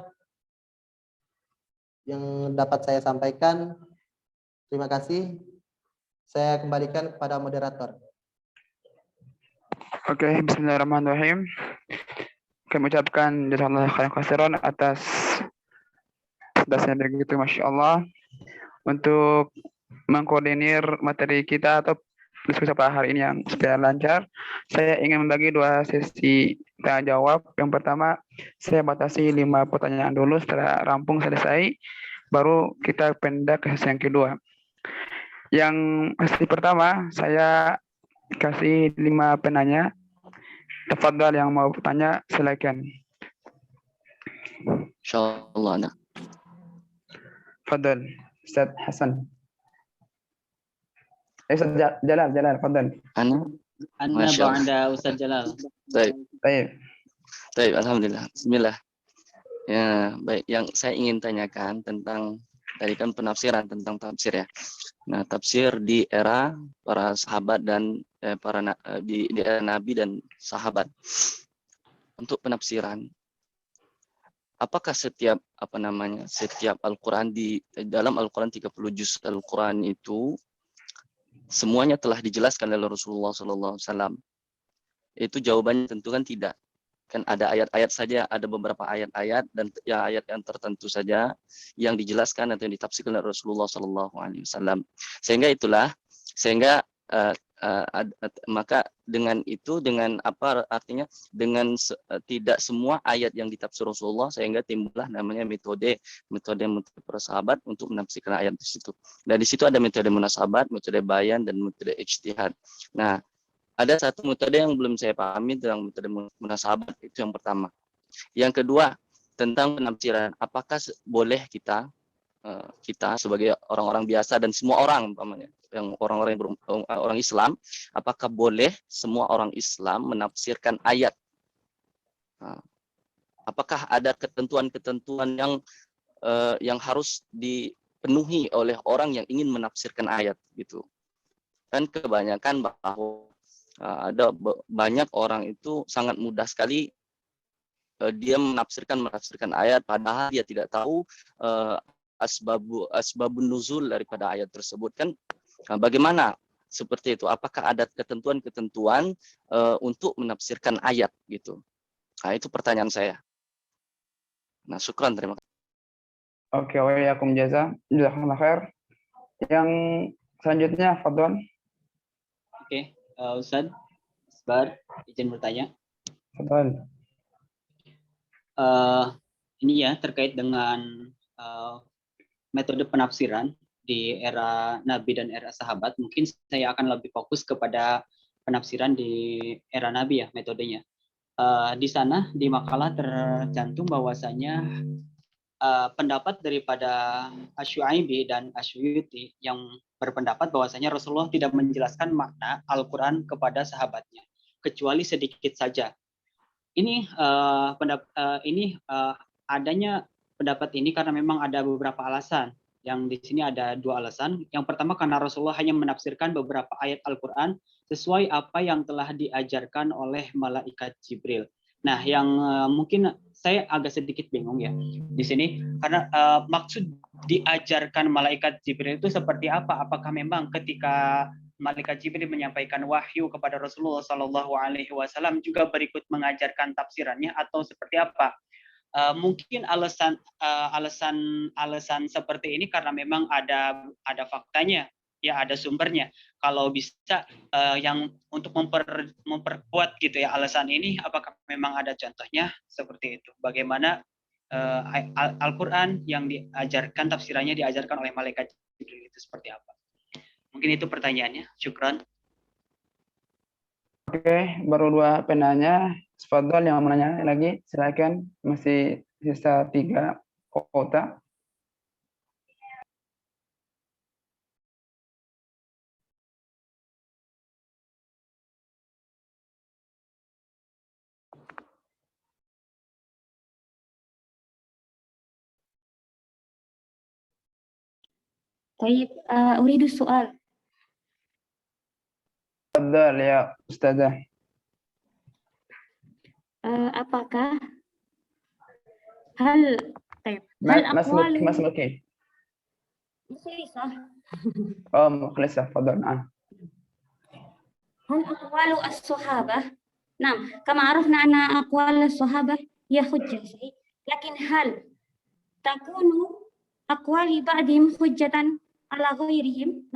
yang dapat saya sampaikan. Terima kasih. Saya kembalikan kepada moderator. Oke, bismillahirrahmanirrahim. Kami ucapkan jazakallahu khairan katsiran atas dasarnya begitu, Masya Allah. Untuk mengkoordinir materi kita atau diskusi pada hari ini yang supaya lancar, saya ingin membagi 2 sesi tanya jawab. Yang pertama, saya batasi 5 pertanyaan dulu, setelah rampung selesai, baru kita pindah ke sesi yang kedua. Yang sesi pertama, saya kasih 5 penanya. Tafadhal yang mau bertanya, silakan. Insyaallah ana. Fadhal, Ustaz Hasan. Ustaz Jalal, fadhal. Ana ba'da Ustaz Jalal. Baik. Baik, Alhamdulillah. Bismillah. Ya, baik. Yang saya ingin tanyakan tentang tadi kan penafsiran tentang tafsir ya. Nah, tafsir di era para sahabat dan di era Nabi dan sahabat. Untuk penafsiran, apakah setiap Al-Quran di dalam Al-Quran 30 juz Al-Quran itu semuanya telah dijelaskan oleh Rasulullah SAW? Itu jawabannya tentu kan tidak. Kan ada ayat-ayat saja, ada beberapa ayat-ayat dan ya ayat yang tertentu saja yang dijelaskan atau yang ditafsirkan oleh Rasulullah SAW. Sehingga maka dengan itu, dengan apa artinya, dengan tidak semua ayat yang ditafsir Rasulullah, sehingga timbullah namanya metode para sahabat untuk menafsirkan ayat di situ. Dan di situ ada metode munasabat, metode bayan, dan metode ijtihad. Nah, ada satu metode yang belum saya pahami tentang metode munasabat, itu yang pertama. Yang kedua, tentang penafsiran. Apakah boleh kita sebagai orang-orang biasa dan semua orang umpamanya, yang orang-orang orang Islam, apakah boleh semua orang Islam menafsirkan ayat? Apakah ada ketentuan-ketentuan yang harus dipenuhi oleh orang yang ingin menafsirkan ayat gitu? Dan kebanyakan bahwa ada banyak orang itu sangat mudah sekali dia menafsirkan ayat, padahal dia tidak tahu asbabun nuzul daripada ayat tersebut kan. Bagaimana seperti itu? Apakah ada ketentuan-ketentuan untuk menafsirkan ayat gitu? Nah, itu pertanyaan saya. Nah, syukran, terima kasih. Oke, wa yakum jazakallahu khair. Yang selanjutnya, Fadlan. Oke, Ustadz, Asbar, izin bertanya. Fadlan. Ini ya terkait dengan metode penafsiran di era Nabi dan era sahabat. Mungkin saya akan lebih fokus kepada penafsiran di era Nabi ya metodenya. Di sana di makalah tercantum bahwasanya pendapat daripada Asy-Syu'aibi dan Asyuyuti yang berpendapat bahwasanya Rasulullah tidak menjelaskan makna Al-Quran kepada sahabatnya kecuali sedikit saja. Ini adanya pendapat ini karena memang ada beberapa alasan. Yang di sini ada dua alasan. Yang pertama karena Rasulullah hanya menafsirkan beberapa ayat Al-Quran sesuai apa yang telah diajarkan oleh malaikat Jibril. Nah, yang mungkin saya agak sedikit bingung ya di sini karena maksud diajarkan malaikat Jibril itu seperti apa? Apakah memang ketika malaikat Jibril menyampaikan wahyu kepada Rasulullah Shallallahu Alaihi Wasallam juga berikut mengajarkan tafsirannya atau seperti apa? Mungkin alasan seperti ini karena memang ada faktanya, ya ada sumbernya. Kalau bisa yang untuk memperkuat gitu ya alasan ini, apakah memang ada contohnya seperti itu? Bagaimana Al-Quran yang diajarkan tafsirannya diajarkan oleh malaikat Jibril itu seperti apa? Mungkin itu pertanyaannya. Syukran. Oke, baru dua penanya. Fadlan yang mau nanya lagi, silakan. Masih sisa 3 kota. طيب أريد السؤال. Fadlan ya Ustazah. Apakah hal أقوال Mas Mulki. مخلصة مخلصة فضل هل أقوال الصحابة نعم كما عرفنا أن أقوال الصحابة هي حجة لكن هل تكون أقوال بعضهم حجة على غيرهم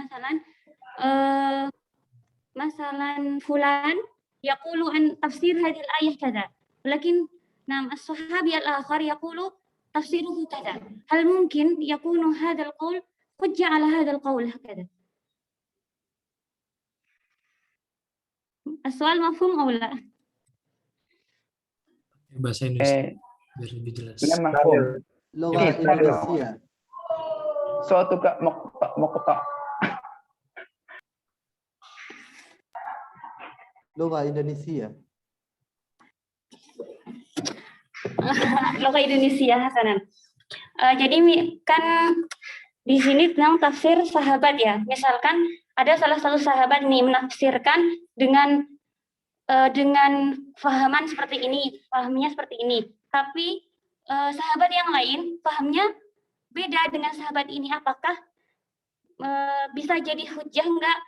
مثلا فلان يقول عن تفسير هذه الآية كذا ولكن نعم الصحابي الآخر يقول تفسيره كذا هل ممكن يكون هذا القول حجة على هذا القول هكذا؟ السؤال مفهوم أو لا؟ Bahasa Indonesia biar lebih jelas. مفهوم Lugah Indonesia. صوتك مقطع Lugah Indonesia. Lugah Indonesia Hasanan. Jadi kan di sini tentang tafsir sahabat ya. Misalkan ada salah satu sahabat nih menafsirkan dengan fahaman seperti ini, pahamnya seperti ini. Tapi sahabat yang lain pahamnya beda dengan sahabat ini. Apakah bisa jadi hujah enggak?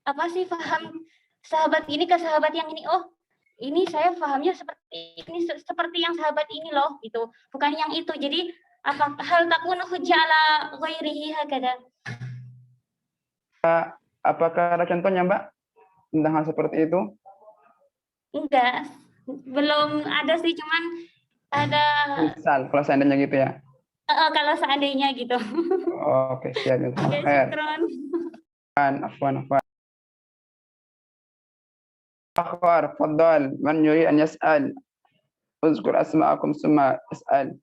Apa sih paham sahabat ini ke sahabat yang ini? Oh, ini saya pahamnya seperti ini, seperti yang sahabat ini loh, gitu. Bukan yang itu. Jadi apa hal takunu hujjah ala ghairihi hakada? Apakah ada contohnya, Mbak, tentang hal seperti itu? Enggak, belum ada sih, cuman ada. Misal, kalau seandainya gitu ya? Kalau seandainya gitu. Oke, siap. Oke, syukron. Afwan. آخر تفضل من يريد أن يسأل اذكر أسماءكم ثم اسأل.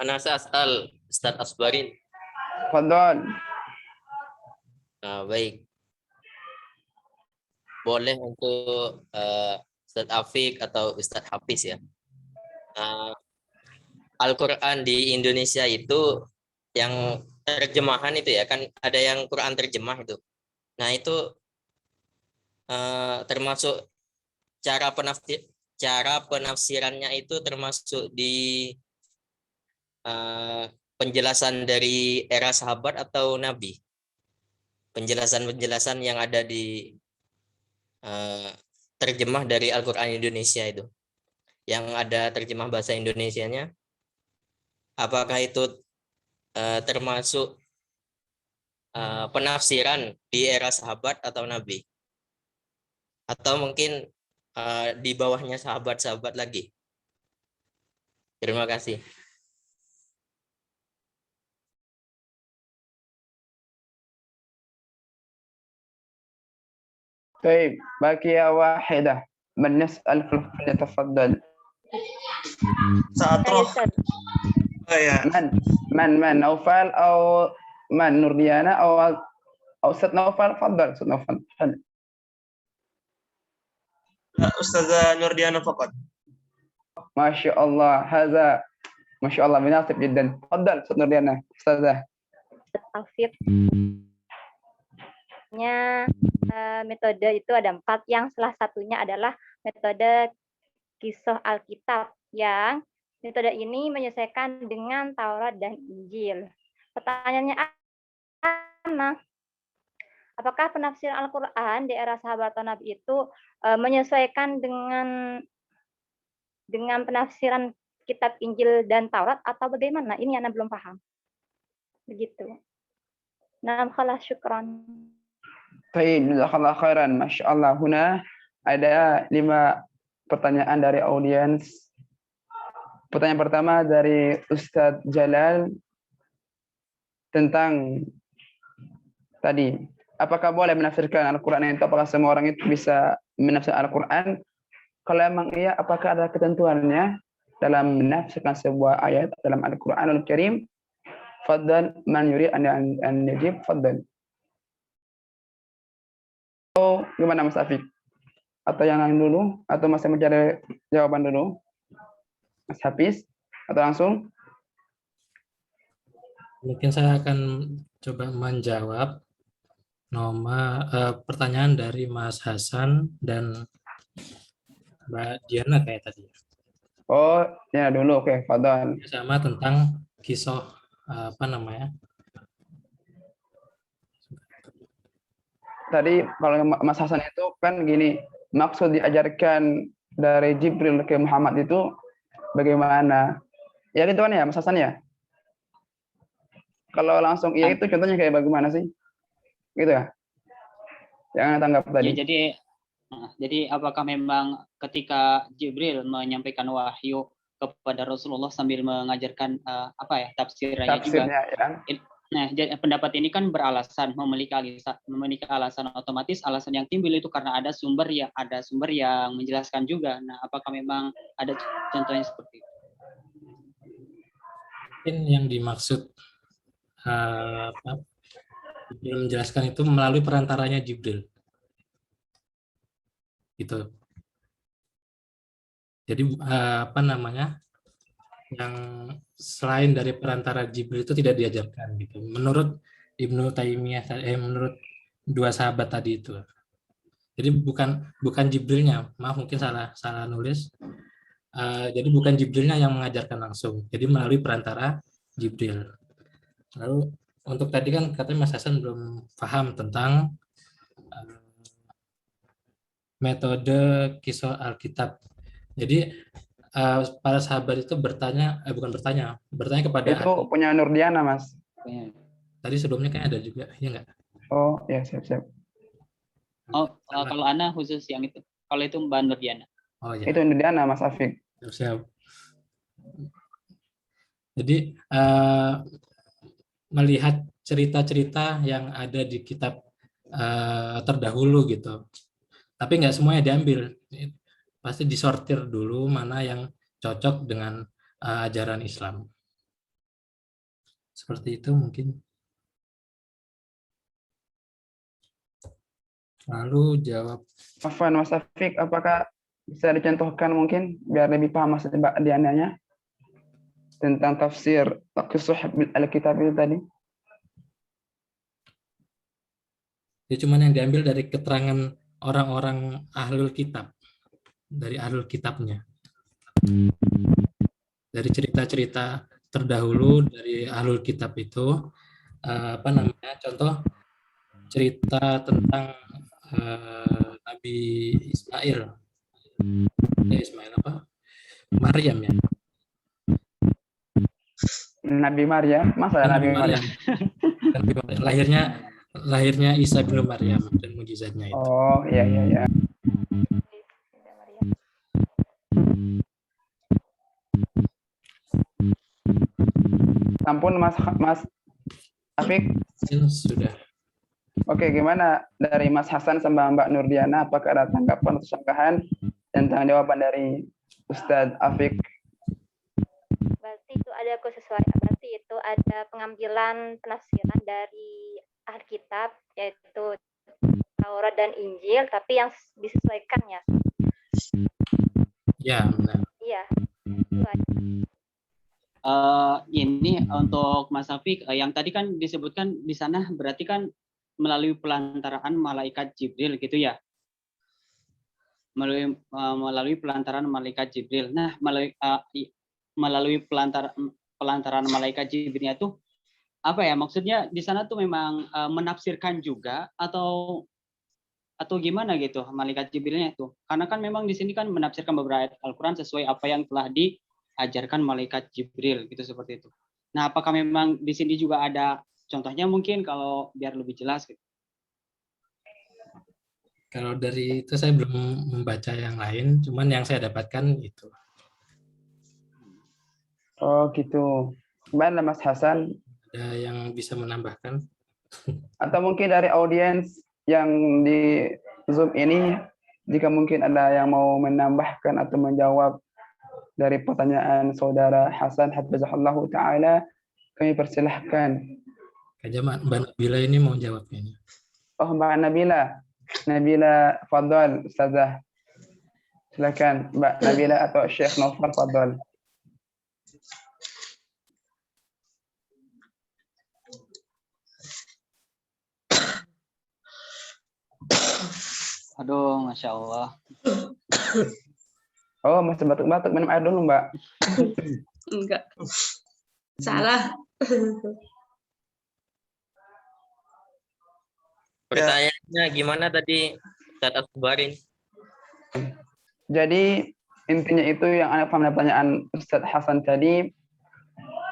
Ana as'al Ustaz Asbarin. تفضل. Baik. Boleh untuk Ustaz Afiq atau Ustaz Hafiz ya. Al-Quran di Indonesia itu yang terjemahan itu ya, kan ada yang Quran terjemah itu. Nah itu termasuk cara penafsirannya itu termasuk di penjelasan dari era sahabat atau Nabi. Penjelasan-penjelasan yang ada di terjemah dari Al-Quran Indonesia itu. Yang ada terjemah bahasa Indonesianya. Apakah itu termasuk penafsiran di era sahabat atau Nabi? Atau mungkin di bawahnya sahabat-sahabat lagi? Terima kasih. طيب باقي واحدة من يسأل فليتفضل. Sa'atroh. Oh ya. من نوفل أو من نورديانا أو أستاذ نوفل. تفضل أستاذ نوفل. Ustazah Nurdiana faqat. ما شاء الله هذا ما شاء الله مناسب جدا. تفضل أستاذ نورديانا. أستاذة. Taufik. Metode itu ada 4, yang salah satunya adalah metode kisah Alkitab, yang metode ini menyesuaikan dengan Taurat dan Injil. Pertanyaannya, apakah penafsiran Al-Quran di era sahabat atau Nabi itu menyesuaikan dengan penafsiran kitab Injil dan Taurat atau bagaimana? Ini Ana belum paham. Begitu. Nah, khalas, syukran. Baik, jazakallah khairan. Masya Allah, huna ada 5 pertanyaan dari audiens. Pertanyaan pertama dari Ustadz Jalal tentang tadi, apakah boleh menafsirkan Al-Quran itu? Apakah semua orang itu bisa menafsirkan Al-Quran? Kalau memang iya, apakah ada ketentuannya dalam menafsirkan sebuah ayat dalam Al-Quranul Karim? Fadlan, man yurid an yajib, fadlan. Oh, gimana Mas Afiq? Atau yang lain dulu? Atau masih mencari jawaban dulu? Mas Hafiz? Atau langsung? Mungkin saya akan coba menjawab pertanyaan dari Mas Hasan dan Mbak Diana kayak tadi. Oh, ya dulu. Oke, fadlan. Sama tentang kisah Tadi kalau Mas Hasan itu kan gini, maksud diajarkan dari Jibril ke Muhammad itu bagaimana? Ya gitu kan ya Mas Hasan ya? Kalau langsung iya itu contohnya kayak bagaimana sih? Gitu ya? Yang tanggap tadi. Ya, jadi apakah memang ketika Jibril menyampaikan wahyu kepada Rasulullah sambil mengajarkan tafsirnya juga. Ya. Nah, jadi pendapat ini kan beralasan memiliki alasan otomatis, alasan yang timbul itu karena ada sumber yang menjelaskan juga. Nah, apakah memang ada contohnya seperti itu? Mungkin yang dimaksud menjelaskan itu melalui perantaranya Jibril. Gitu. Jadi yang selain dari perantara Jibril itu tidak diajarkan gitu. Menurut Ibnu Taimiyah, menurut 2 sahabat tadi itu. Jadi bukan Jibrilnya, maaf mungkin salah nulis. Jadi bukan Jibrilnya yang mengajarkan langsung. Jadi melalui perantara Jibril. Lalu untuk tadi kan katanya Mas Hasan belum paham tentang metode kisah Alkitab. Jadi para sahabat itu bertanya kepada itu punya Nurdiana, Mas. Tadi sebelumnya kan ada juga, ya enggak? Oh, ya siap. Oh, kalau Ana khusus yang itu. Kalau itu Mbak Nurdiana. Oh, ya. Itu Nurdiana, Mas Afiq. Siap. Jadi melihat cerita-cerita yang ada di kitab terdahulu gitu. Tapi nggak semuanya diambil. Pasti disortir dulu mana yang cocok dengan ajaran Islam. Seperti itu mungkin. Lalu jawab. Afwan Mas Afiq, apakah bisa dicontohkan mungkin biar lebih paham Mas Mbak Diananya tentang tafsir Qisah Alkitab itu tadi? Ya cuman yang diambil dari keterangan orang-orang ahlul kitab, dari ahlul kitabnya, dari cerita-cerita terdahulu dari ahlul kitab itu, apa namanya, contoh cerita tentang Nabi Ismail apa, Maryam ya, Nabi Maryam, masa Nabi Maryam? lahirnya Isa bin Maryam dan mukjizatnya itu. Oh iya iya iya. Ampun Mas Afiq. Sudah. Oke, gimana dari Mas Hasan sama Mbak Nurdiana? Apakah ada tanggapan atau sanggahan tentang jawaban dari Ustadz Afiq? Berarti itu ada kesesuaian, berarti itu ada pengambilan penafsiran dari ahli kitab, yaitu Taurat dan Injil, tapi yang disesuaikan ya. Ya, benar. Iya. Ini untuk Mas Afiq, yang tadi kan disebutkan di sana berarti kan melalui pelantaran malaikat Jibril gitu ya, melalui pelantaran malaikat Jibril. Nah, melalui pelantaran malaikat Jibrilnya itu apa ya, maksudnya di sana tuh memang menafsirkan juga atau gimana gitu malaikat Jibrilnya itu? Karena kan memang di sini kan menafsirkan beberapa ayat Al-Qur'an sesuai apa yang telah diajarkan malaikat Jibril gitu, seperti itu. Nah, apakah memang di sini juga ada contohnya mungkin kalau biar lebih jelas gitu? Kalau dari itu saya belum membaca yang lain, cuman yang saya dapatkan itu. Oh gitu. Gimana Mas Hasan? Ada yang bisa menambahkan? Atau mungkin dari audiens yang di Zoom ini, jika mungkin ada yang mau menambahkan atau menjawab dari pertanyaan saudara Hasan hafizahullahu taala, kami persilahkan. Kayaknya Mbak Nabila ini mau jawabnya. Oh, Mbak Nabila, fadhal Ustazah. Silakan Mbak Nabila atau Syekh Novel, fadhal. Aduh, Masya Allah. Oh, masih batuk-batuk, minum air dulu, Mbak. Enggak. Salah. Pertanyaannya gimana tadi, Ustaz Akbarin? Jadi intinya itu yang Anda paham dari pertanyaan Ustaz Hasan tadi,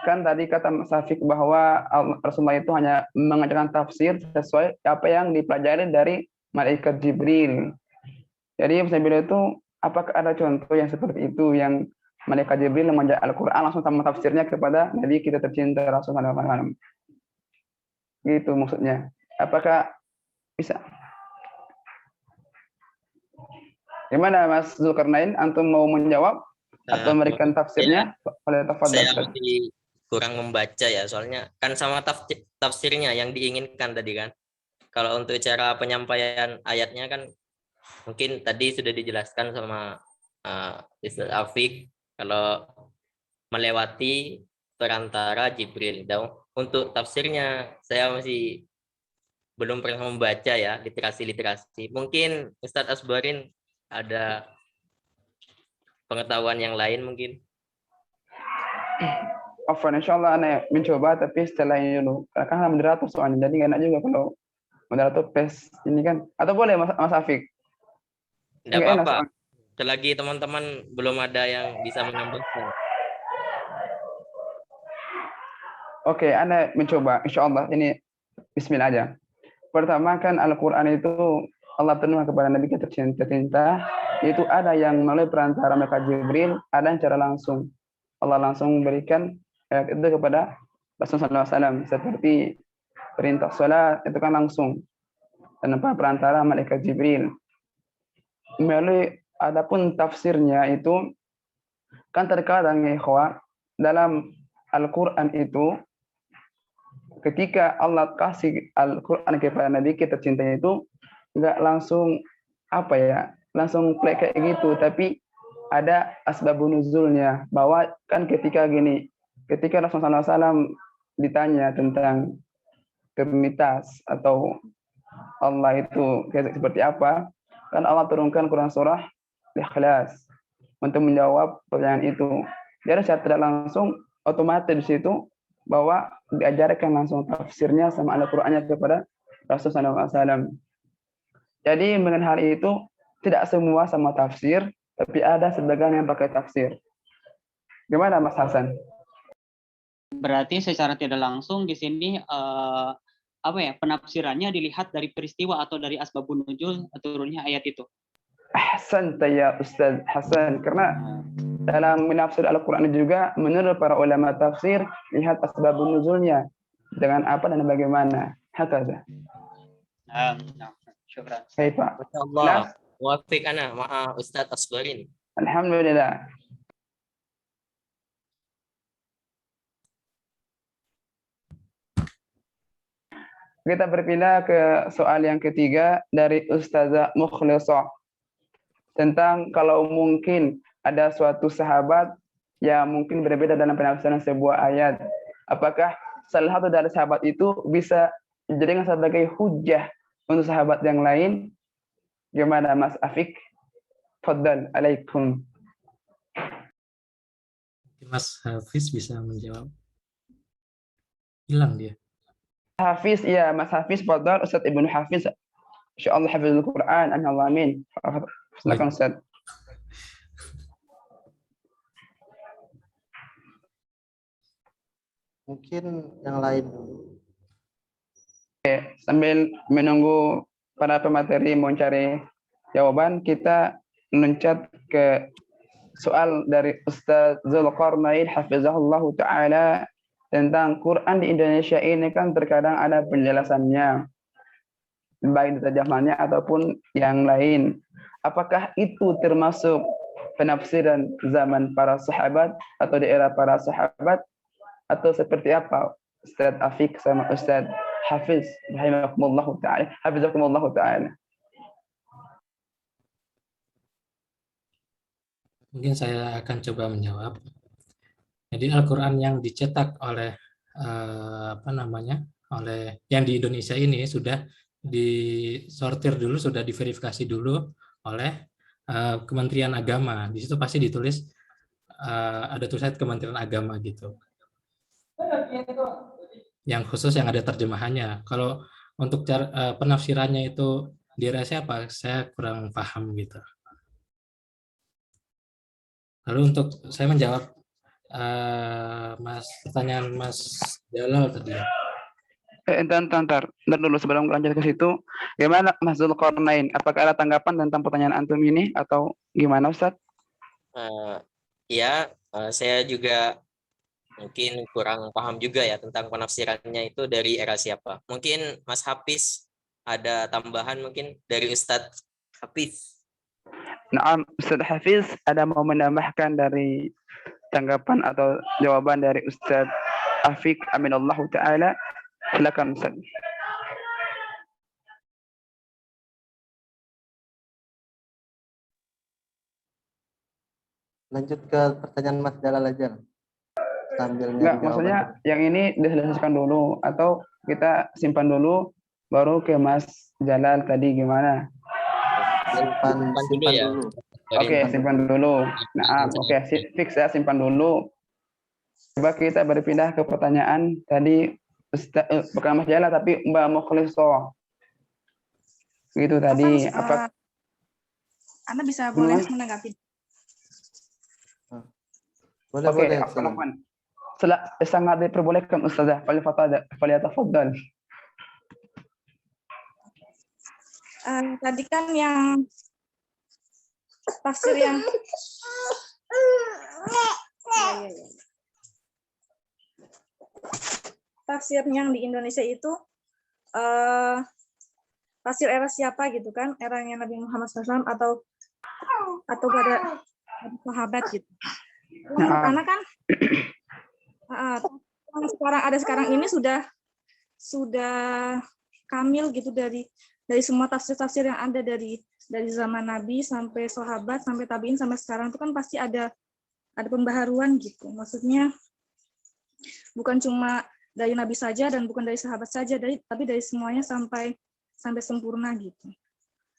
kan tadi kata Mas Syafiq bahwa Rasulullah itu hanya mengajarkan tafsir sesuai apa yang dipelajari dari malaikat Jibril. Jadi saya bilang itu, apakah ada contoh yang seperti itu yang malaikat Jibril mengajar Al-Quran langsung sama tafsirnya kepada Nabi kita tercinta Rasulullah SAW? Gitu maksudnya. Apakah bisa? Gimana Mas Zulkarnain? Antum mau menjawab atau memberikan tafsirnya? Saya masih kurang membaca ya, soalnya kan sama tafsirnya yang diinginkan tadi kan. Kalau untuk cara penyampaian ayatnya kan mungkin tadi sudah dijelaskan sama Ustaz Afiq, kalau melewati perantara Jibril. Dan untuk tafsirnya saya masih belum pernah membaca ya, literasi. Mungkin Ustaz Asbarin ada pengetahuan yang lain mungkin. Afwan, insyaallah Anda mencoba, tapi setelah ini dulu. Karena kan moderator soalnya, jadi nggak enak juga kalau moderator pes ini kan. Atau boleh Mas Afiq? Tidak apa-apa. Selagi teman-teman belum ada yang bisa menambahkan. Oke, Anda mencoba. Insyaallah ini bismillah aja. Pertama kan Al-Quran itu Allah turunkan kepada Nabi kita tercinta, itu ada yang melalui perantara malaikat Jibril, ada yang secara langsung. Allah langsung berikan itu kepada Rasulullah SAW, seperti perintah salat itu kan langsung tanpa perantara malaikat Jibril. Melalui adapun tafsirnya itu kan terkadang ya ikhwah, dalam Al-Qur'an itu ketika Allah kasih Al-Qur'an kepada Nabi kita cinta itu enggak langsung langsung kayak gitu, tapi ada asbabun nuzulnya, bahwa kan ketika Rasulullah SAW ditanya tentang Trinitas atau Allah itu seperti apa, kan Allah turunkan Quran surah Ikhlas untuk menjawab pertanyaan itu. Jadi secara tidak langsung otomatis di situ bahwa diajarkan langsung tafsirnya sama Al-Qur'annya kepada Rasulullah SAW. Jadi dengan hal itu tidak semua sama tafsir, tapi ada sebagian yang pakai tafsir. Gimana Mas Hasan? Berarti secara tidak langsung di sini penafsirannya dilihat dari peristiwa atau dari asbabun nuzul turunnya ayat itu. Ahsan ya Ustaz Hasan, karena dalam menafsir Al-Qur'an juga menurut para ulama tafsir lihat asbabun nuzulnya dengan apa dan bagaimana. Hakada. Syukran. Baik Pak. Masyaallah. Muwafiq ana ma'a Ustaz Asbarin. Alhamdulillah. Kita berpindah ke soal yang ketiga dari Ustazah Mukhlisah. Tentang kalau mungkin ada suatu sahabat yang mungkin berbeda dalam penafsiran sebuah ayat. Apakah salah satu dari sahabat itu bisa dijadikan sebagai hujjah untuk sahabat yang lain? Gimana Mas Afik? Fadhal alaikum. Mas Hafiz bisa menjawab. Hilang dia. Hafiz, ya Mas Hafiz, fadhal Ustaz Ibnu Hafiz. Insyaallah hafizul Quran, amin. Silakan Ustaz. Mungkin yang lain dulu. Oke, sambil menunggu para pemateri mencari jawaban, kita loncat ke soal dari Ustaz Zulkarnain hafizahullah taala tentang Quran di Indonesia ini kan terkadang ada penjelasannya baik terjemahannya ataupun yang lain. Apakah itu termasuk penafsiran zaman para sahabat atau di era para sahabat atau seperti apa? Ustaz Afik sama Ustaz Hafiz rahimakumullah taala, hafizakumullah taala. Mungkin saya akan coba menjawab. Jadi Al-Qur'an yang dicetak oleh oleh yang di Indonesia ini sudah disortir dulu, sudah diverifikasi dulu oleh Kementerian Agama. Di situ pasti ditulis ada tulisan Kementerian Agama gitu. Yang khusus yang ada terjemahannya. Kalau untuk cara penafsirannya itu di era siapa? Saya kurang paham gitu. Lalu untuk saya menjawab pertanyaan Mas Jalal tadi. Entar dulu sebelum lanjut ke situ. Gimana Mas Zulkarnain? Apakah ada tanggapan tentang pertanyaan antum ini atau gimana Ustaz? Saya juga mungkin kurang paham juga ya tentang penafsirannya itu dari era siapa. Mungkin Mas Hafiz ada tambahan mungkin dari Ustadz Hafiz. Nah, Ustaz Hafiz ada mau menambahkan dari tanggapan atau jawaban dari Ustaz Afik aminallahu taala? Silakan Ustaz. Lanjut ke pertanyaan Mas Jalal aja. Sambil Enggak, maksudnya yang ini diselesaikan dulu atau kita simpan dulu baru ke Mas Jalal tadi gimana? Simpan dulu. Oke, simpan dulu. Nah, oke, fix ya, simpan dulu. Coba kita berpindah ke pertanyaan tadi bukan Mas Jalal tapi Mbak Mukhlisah. Gitu tadi. Apa? Anda bisa boleh menanggapi. Boleh. Sangat diperbolehkan Ustazah. Falyatafaddal. Tadi kan yang tafsir yang tafsir yang di Indonesia itu tafsir era siapa gitu kan, eranya Nabi Muhammad SAW atau pada sahabat gitu. Menurut Ana kan sekarang ini sudah kamil gitu dari semua tafsir-tafsir yang ada dari zaman Nabi sampai sahabat sampai tabiin sampai sekarang itu kan pasti ada pembaharuan gitu. Maksudnya bukan cuma dari Nabi saja dan bukan dari sahabat saja, tapi dari semuanya sampai sempurna gitu.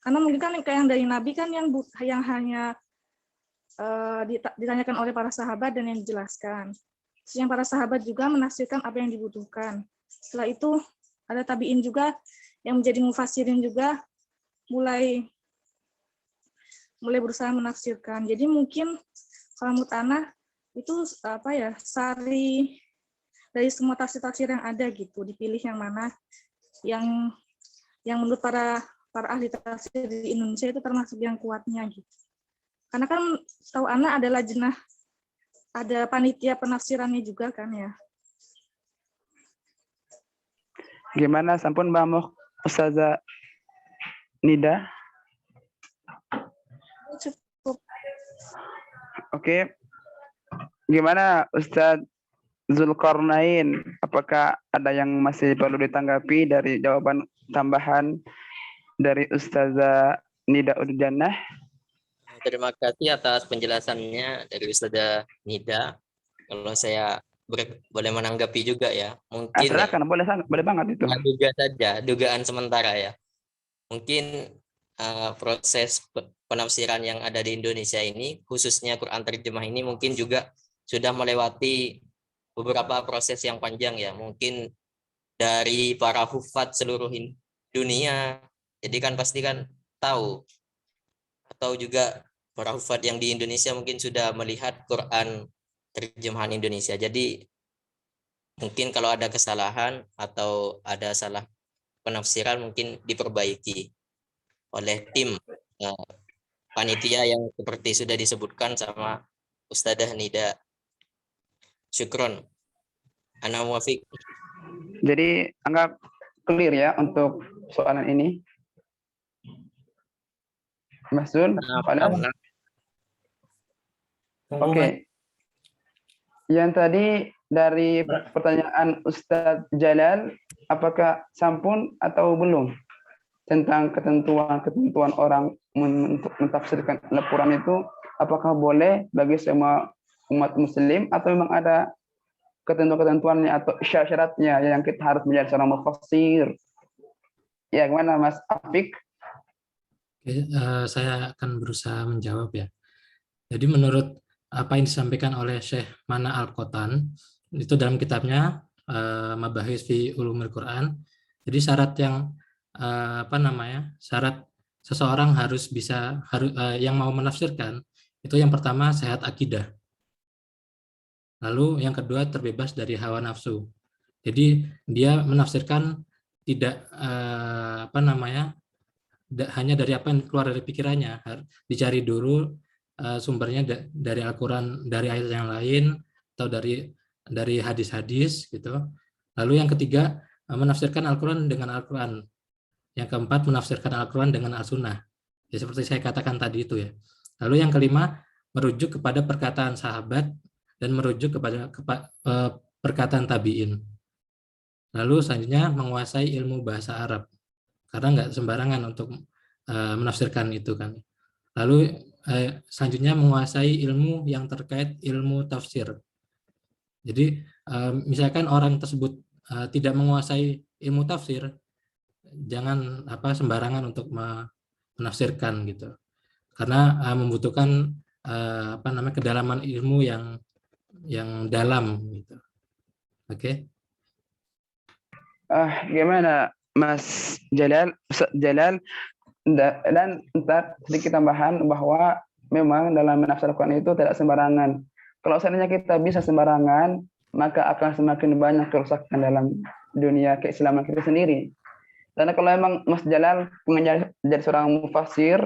Karena mungkin kan kayak yang dari Nabi kan yang hanya ditanyakan oleh para sahabat dan yang dijelaskan. Terus yang para sahabat juga menafsirkan apa yang dibutuhkan. Setelah itu ada tabiin juga yang menjadi mufassirin juga mulai berusaha menafsirkan. Jadi mungkin kalau menurut Ana itu sari dari semua tafsir-tafsir yang ada gitu, dipilih yang mana yang menurut para ahli tafsir di Indonesia itu termasuk yang kuatnya gitu. Karena kan setahu Ana ada lajnah, ada panitia penafsirannya juga kan ya. Gimana sampun Mbak Moh Ustazah Nida? Cukup. Oke. Gimana Ustaz Zulkarnain? Apakah ada yang masih perlu ditanggapi dari jawaban tambahan dari Ustazah Nida Urjannah? Terima kasih atas penjelasannya dari Ustazah Nida. Kalau saya boleh menanggapi juga ya. Mungkin silakan, boleh banget itu. Duga saja, dugaan sementara ya. Mungkin proses penafsiran yang ada di Indonesia ini, khususnya Quran terjemah ini mungkin juga sudah melewati beberapa proses yang panjang ya. Mungkin dari para hufat seluruh dunia. Jadi kan pasti kan tahu. Atau juga para hufat yang di Indonesia mungkin sudah melihat Quran terjemahan Indonesia. Jadi mungkin kalau ada kesalahan atau ada salah penafsiran mungkin diperbaiki oleh tim panitia yang seperti sudah disebutkan sama Ustazah Nida. Syukron. Ana muwafiq. Jadi anggap clear ya untuk soalan ini. Mas Zul, Oke. Yang tadi dari pertanyaan Ustadz Jalal, apakah sampun atau belum tentang ketentuan orang untuk mentafsirkan Al-Quran itu, apakah boleh bagi semua umat muslim atau memang ada ketentuan-ketentuannya atau syarat-syaratnya yang kita harus menjadi seorang mufassir? Ya, gimana Mas Afik? Oke, saya akan berusaha menjawab ya. Jadi menurut apa yang disampaikan oleh Syekh Mana Al-Qotan, itu dalam kitabnya Mabahis fi Ulumul Quran. Jadi syarat yang syarat seseorang harus yang mau menafsirkan itu yang pertama sehat akidah. Lalu yang kedua terbebas dari hawa nafsu. Jadi dia menafsirkan tidak hanya dari apa yang keluar dari pikirannya, dicari dulu sumbernya dari Al-Quran, dari ayat yang lain, atau dari hadis-hadis gitu. Lalu yang ketiga menafsirkan Al-Quran dengan Al-Quran. Yang keempat menafsirkan Al-Quran dengan As-Sunnah. Ya, seperti saya katakan tadi itu ya. Lalu yang kelima merujuk kepada perkataan sahabat dan merujuk kepada perkataan tabi'in. Lalu selanjutnya menguasai ilmu bahasa Arab, karena nggak sembarangan untuk menafsirkan itu kan. Lalu selanjutnya menguasai ilmu yang terkait ilmu tafsir. Jadi misalkan orang tersebut tidak menguasai ilmu tafsir, jangan sembarangan untuk menafsirkan gitu, karena membutuhkan kedalaman ilmu yang dalam gitu. Oke. Gimana Mas Jalal? Dan ntar sedikit tambahan bahwa memang dalam menafsir Al-Quran itu tidak sembarangan. Kalau seandainya kita bisa sembarangan, maka akan semakin banyak kerusakan dalam dunia keislaman kita sendiri. Karena kalau memang Mas Jalal pengen jadi seorang mufassir,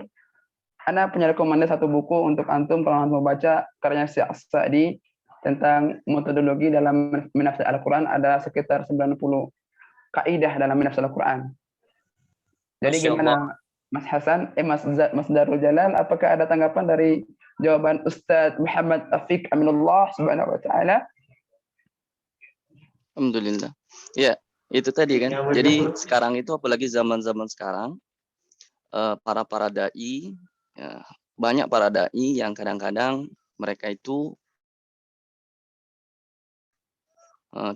Ana punya rekomendasi satu buku untuk antum kalau antum membaca karya Syekh Sa'di tentang metodologi dalam menafsir Al-Quran, ada sekitar 90 kaidah dalam menafsir Al-Quran. Jadi Masya Allah. gimana Mas Hasan, Mas Darul Jalal, apakah ada tanggapan dari jawaban Ustadz Muhammad Afiq Aminullah Subhanahu wa taala? Alhamdulillah. Ya, itu tadi kan. Jadi sekarang itu apalagi zaman-zaman sekarang, para dai, ya, banyak para dai yang kadang-kadang mereka itu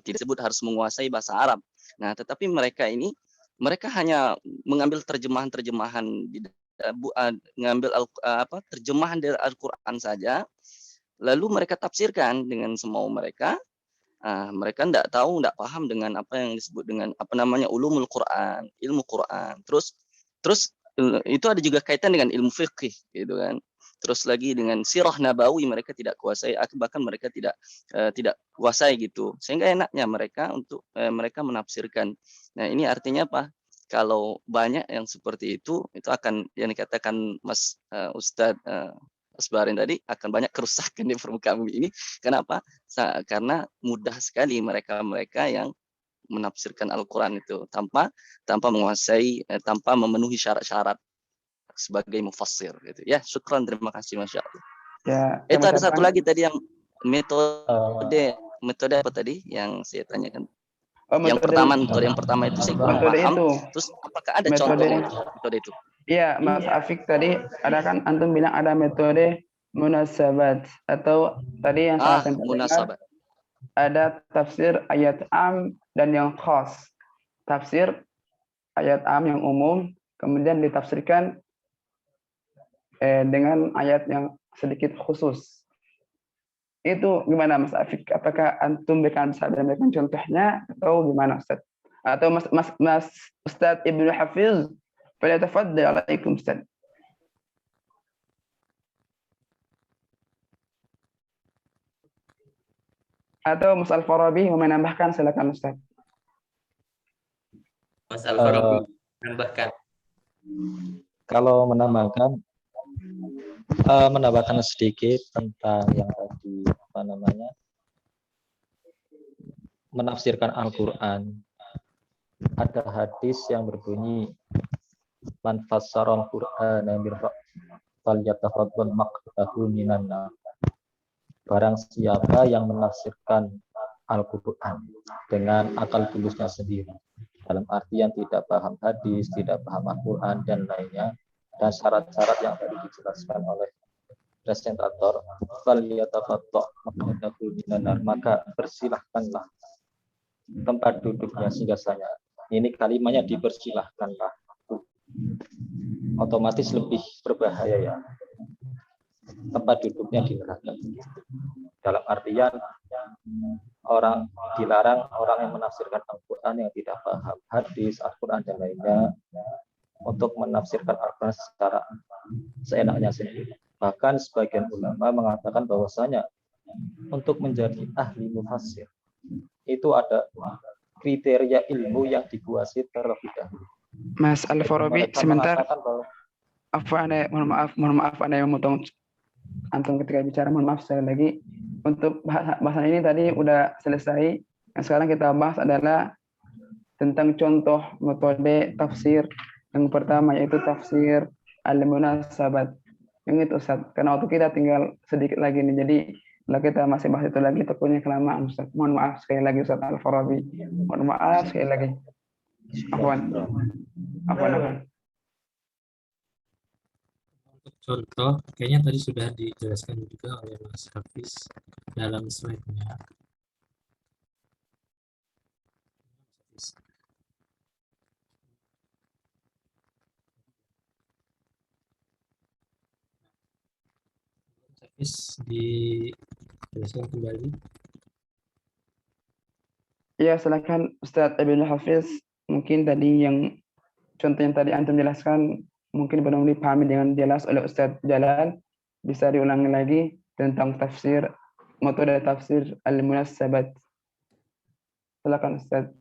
tidak disebut harus menguasai bahasa Arab. Nah, tetapi mereka hanya mengambil terjemahan-terjemahan ngambil terjemahan dari Al-Qur'an saja, lalu mereka tafsirkan dengan semau mereka. Mereka tidak tahu, tidak paham dengan apa yang disebut dengan ulumul Quran, ilmu Quran. Terus itu ada juga kaitan dengan ilmu fikih, gitu kan. Terus lagi dengan sirah nabawi mereka tidak kuasai, bahkan mereka tidak kuasai gitu. Sehingga enaknya mereka untuk mereka menafsirkan. Nah, ini artinya apa? Kalau banyak yang seperti itu akan yang dikatakan Mas Ustadz Asbarin tadi, akan banyak kerusakan di permukaan bumi ini. Kenapa? Karena mudah sekali mereka yang menafsirkan Al-Quran itu tanpa menguasai, tanpa memenuhi syarat-syarat sebagai mufassir gitu. Ya, syukran, terima kasih, Masya Allah. Ya, itu ada satu lagi tadi yang metode apa tadi yang saya tanyakan? Yang pertama itu saya kurang paham. Terus apakah ada contohnya metode itu? Iya, Mas Afiq tadi ada kan antum bilang ada metode munasabat atau tadi yang saya sampaikan ada tafsir ayat am dan yang khas. Tafsir ayat am yang umum kemudian ditafsirkan dengan ayat yang sedikit khusus. Itu gimana Mas Afiq? Apakah antum bisa memberikan contohnya atau gimana Ustaz? Atau Mas Ustaz Ibnu Hafiz, falyatafaddal alaikum Ustaz. Atau Mas Al-Farabi mau menambahkan, silakan Ustaz. Mas Al-Farabi menambahkan. Kalau menambahkan sedikit tentang yang tadi menafsirkan Al-Quran. Ada hadis yang berbunyi man fassara al-Qur'ana falyatafaddal maqtahu minan nar. Barang siapa yang menafsirkan Al-Quran dengan akal bulusnya sendiri, dalam artian tidak paham hadis, tidak paham Al-Quran dan lainnya, dan syarat-syarat yang tadi dijelaskan oleh presentator, maka persilahkanlah tempat duduknya singgahsanya. Ini kalimatnya dipersilahkanlah. Otomatis lebih berbahaya ya. Tempat duduknya di neraka. Dalam artian orang dilarang orang yang menafsirkan Al-Quran yang tidak paham hadis, Al-Quran dan lainnya untuk menafsirkan Al-Quran secara seenaknya sendiri. Bahkan sebagian ulama mengatakan bahwasanya untuk menjadi ahli mufassir itu ada kriteria ilmu yang dikuasai terlebih dahulu. Mas Al-Farabi, sebentar. Mohon maaf Anda yang memotong antum ketika bicara, mohon maaf sekali lagi. Untuk bahasan ini tadi udah selesai. Yang sekarang kita bahas adalah tentang contoh metode tafsir. Yang pertama yaitu tafsir al-munasabat. Yang itu Ustaz, karena waktu kita tinggal sedikit lagi nih, jadi kalau kita masih bahas itu lagi takutnya kelamaan Ustaz. Mohon maaf sekali lagi Ustaz Al-Farabi. Mohon maaf sekali lagi. Afwan. Untuk contoh, kayaknya tadi sudah dijelaskan juga oleh Mas Hafiz dalam slide-nya. Hafiz, dijelaskan kembali. Ya, silakan Ustaz Ibnu Hafiz. Mungkin tadi yang contoh yang tadi antum jelaskan mungkin belum dipahami dengan jelas oleh Ustaz Jalal. Bisa diulangi lagi tentang tafsir, metode tafsir al-munasabat. Silakan Ustaz.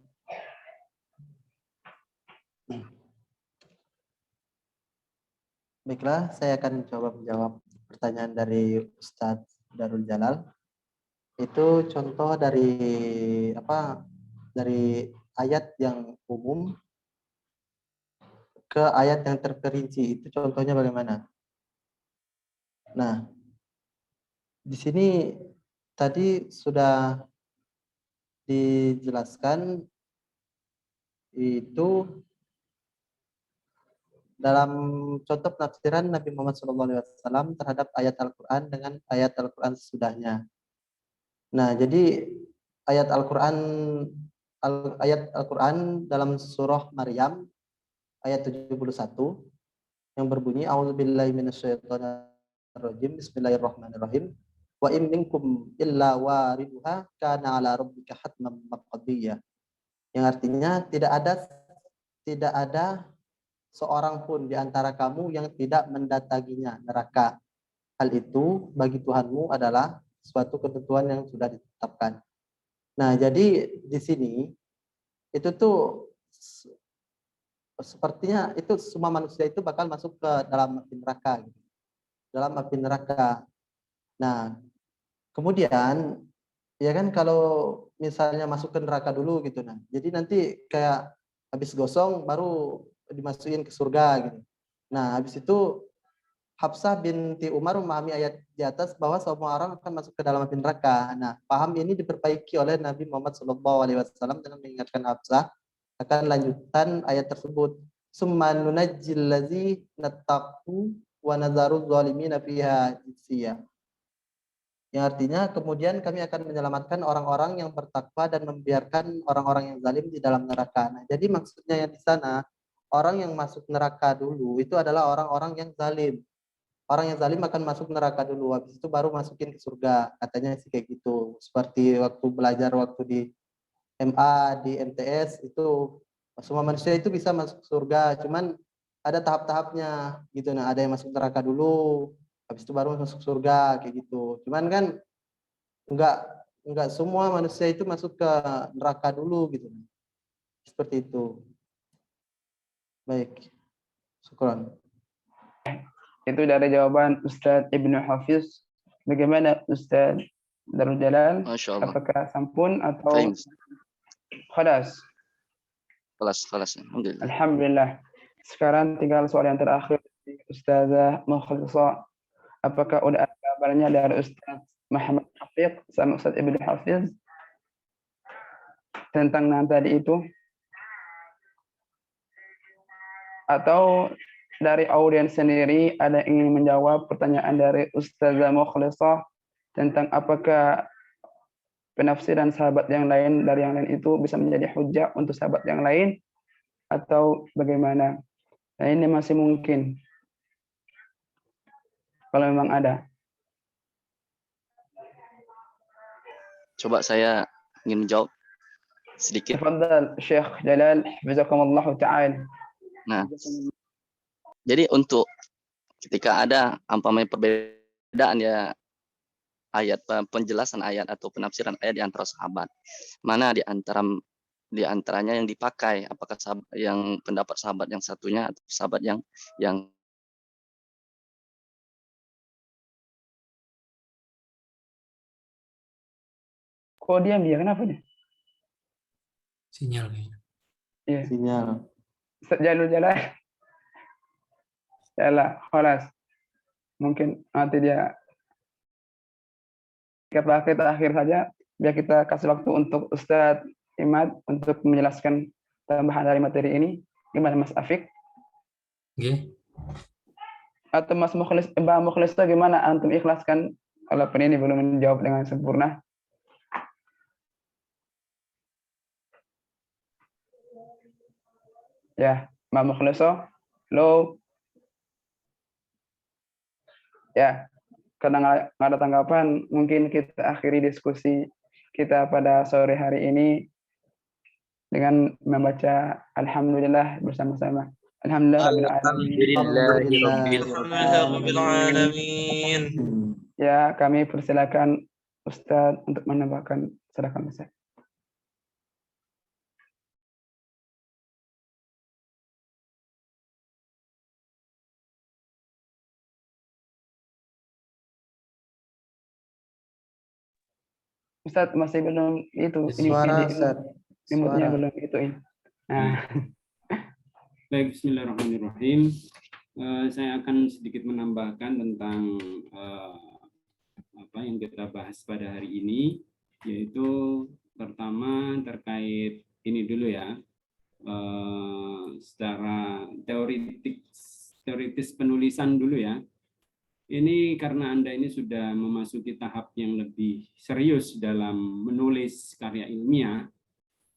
Baiklah, saya akan coba menjawab pertanyaan dari Ustadz Darul Jalal. Itu contoh dari ayat yang umum ke ayat yang terperinci. Itu contohnya bagaimana? Nah, di sini tadi sudah dijelaskan itu dalam contoh penafsiran Nabi Muhammad SAW terhadap ayat Al-Quran dengan ayat Al-Quran sesudahnya. Nah, jadi ayat Al-Quran dalam surah Maryam ayat 71 yang berbunyi A'udzubillahi minasyaitonirrajim Bismillahirrahmanirrahim wa in minkum illa wariduha kana ala rabbika hatman maqdiyya. Yang artinya tidak ada seorang pun di antara kamu yang tidak mendatanginya neraka. Hal itu bagi Tuhanmu adalah suatu ketentuan yang sudah ditetapkan. Nah, jadi di sini itu tuh sepertinya itu semua manusia itu bakal masuk ke dalam api neraka. Gitu. Dalam api neraka. Nah, kemudian ya kan kalau misalnya masuk ke neraka dulu gitu, nah, jadi nanti kayak habis gosong baru dimasukin ke surga gitu. Nah, habis itu Hafsah binti Umar memahami ayat di atas bahwa semua orang akan masuk ke dalam api neraka. Nah, paham ini diperbaiki oleh Nabi Muhammad SAW dengan mengingatkan Hafsah akan lanjutan ayat tersebut. Summa nunajjil ladzi nattaqu wa nadzaru dzalimina fiha jithiya. Yang artinya kemudian kami akan menyelamatkan orang-orang yang bertakwa dan membiarkan orang-orang yang zalim di dalam neraka. Nah, jadi maksudnya yang di sana orang yang masuk neraka dulu itu adalah orang-orang yang zalim. Orang yang zalim akan masuk neraka dulu, habis itu baru masukin ke surga. Katanya sih kayak gitu. Seperti waktu belajar waktu di MA, di MTS itu semua manusia itu bisa masuk surga, cuman ada tahap-tahapnya gitu. Nah, ada yang masuk neraka dulu, habis itu baru masuk surga kayak gitu. Cuman kan enggak semua manusia itu masuk ke neraka dulu gitu. Seperti itu. Baik. Syukran. Itu dari jawaban Ustadz Ibnu Hafiz. Bagaimana Ustadz Darul Jalal? Apakah sampun atau khalas? Khalas. Alhamdulillah. Alhamdulillah. Sekarang tinggal soal yang terakhir Ustazah Mukhlisah. Apakah udah ada kabarnya dari Ustadz Muhammad Hafiz sama Ustadz Ibnu Hafiz tentang tadi itu? Atau dari audiens sendiri ada yang ingin menjawab pertanyaan dari Ustazah Mukhlisah tentang apakah penafsiran sahabat yang lain dari yang lain itu bisa menjadi hujah untuk sahabat yang lain atau bagaimana? Nah, ini masih mungkin kalau memang ada. Coba saya ingin menjawab sedikit. Tafadhal Syekh Jalal, hafizakumullah ta'ala. Nah, jadi untuk ketika ada umpamanya perbedaan ya ayat penjelasan ayat atau penafsiran ayat di antara sahabat, mana di antaranya yang dipakai, apakah sahabat yang pendapat sahabat yang satunya atau sahabat yang kok diam dia, kenapa dia? Sinyal kayaknya. Iya. Sinyal. Jalur jalan. Yalah, khalas. Mungkin nanti dia kita akhir saja, biar kita kasih waktu untuk Ustadz Imad untuk menjelaskan tambahan dari materi ini. Gimana Mas Afik? Okay. Atau Mas Mukhlis, Mbak Mukhlis gimana? Antum ikhlaskan kalau ini belum menjawab dengan sempurna. Ya, Mbak Mukhlis, halo. Ya, karena nggak ada tanggapan, mungkin kita akhiri diskusi kita pada sore hari ini dengan membaca Alhamdulillah bersama-sama. Alhamdulillahirrahmanirrahim. Ya, kami persilakan Ustadz untuk menambahkan. Silakan Ustadz. Ustadz masih belum itu. Suara Ustadz. Remote-nya belum ituin. Nah, Baik, bismillahirrahmanirrahim. Saya akan sedikit menambahkan tentang apa yang kita bahas pada hari ini, yaitu pertama terkait ini dulu ya, secara teoritis penulisan dulu ya. Ini karena Anda ini sudah memasuki tahap yang lebih serius dalam menulis karya ilmiah,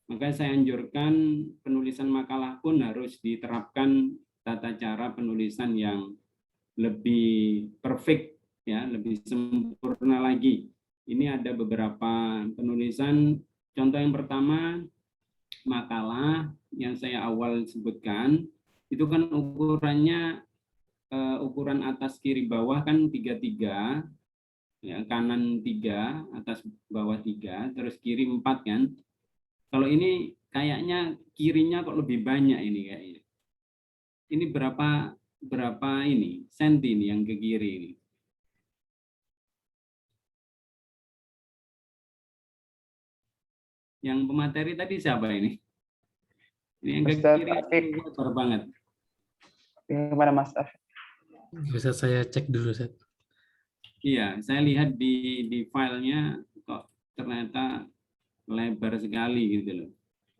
maka saya anjurkan penulisan makalah pun harus diterapkan tata cara penulisan yang lebih perfect ya, lebih sempurna lagi. Ini ada beberapa penulisan. Contoh yang pertama, makalah yang saya awal sebutkan itu kan ukurannya ukuran atas kiri bawah kan 3-3 ya, kanan 3, atas bawah 3, terus kiri 4 kan. Kalau ini kayaknya kirinya kok lebih banyak ini kayaknya. Ini berapa ini senti ini yang ke kiri ini? Yang pemateri tadi siapa ini? Ini yang ke kiri kotor banget. Gimana Mas Af? Bisa saya cek dulu, Set. Iya, saya lihat di filenya kok ternyata lebar sekali gitu loh.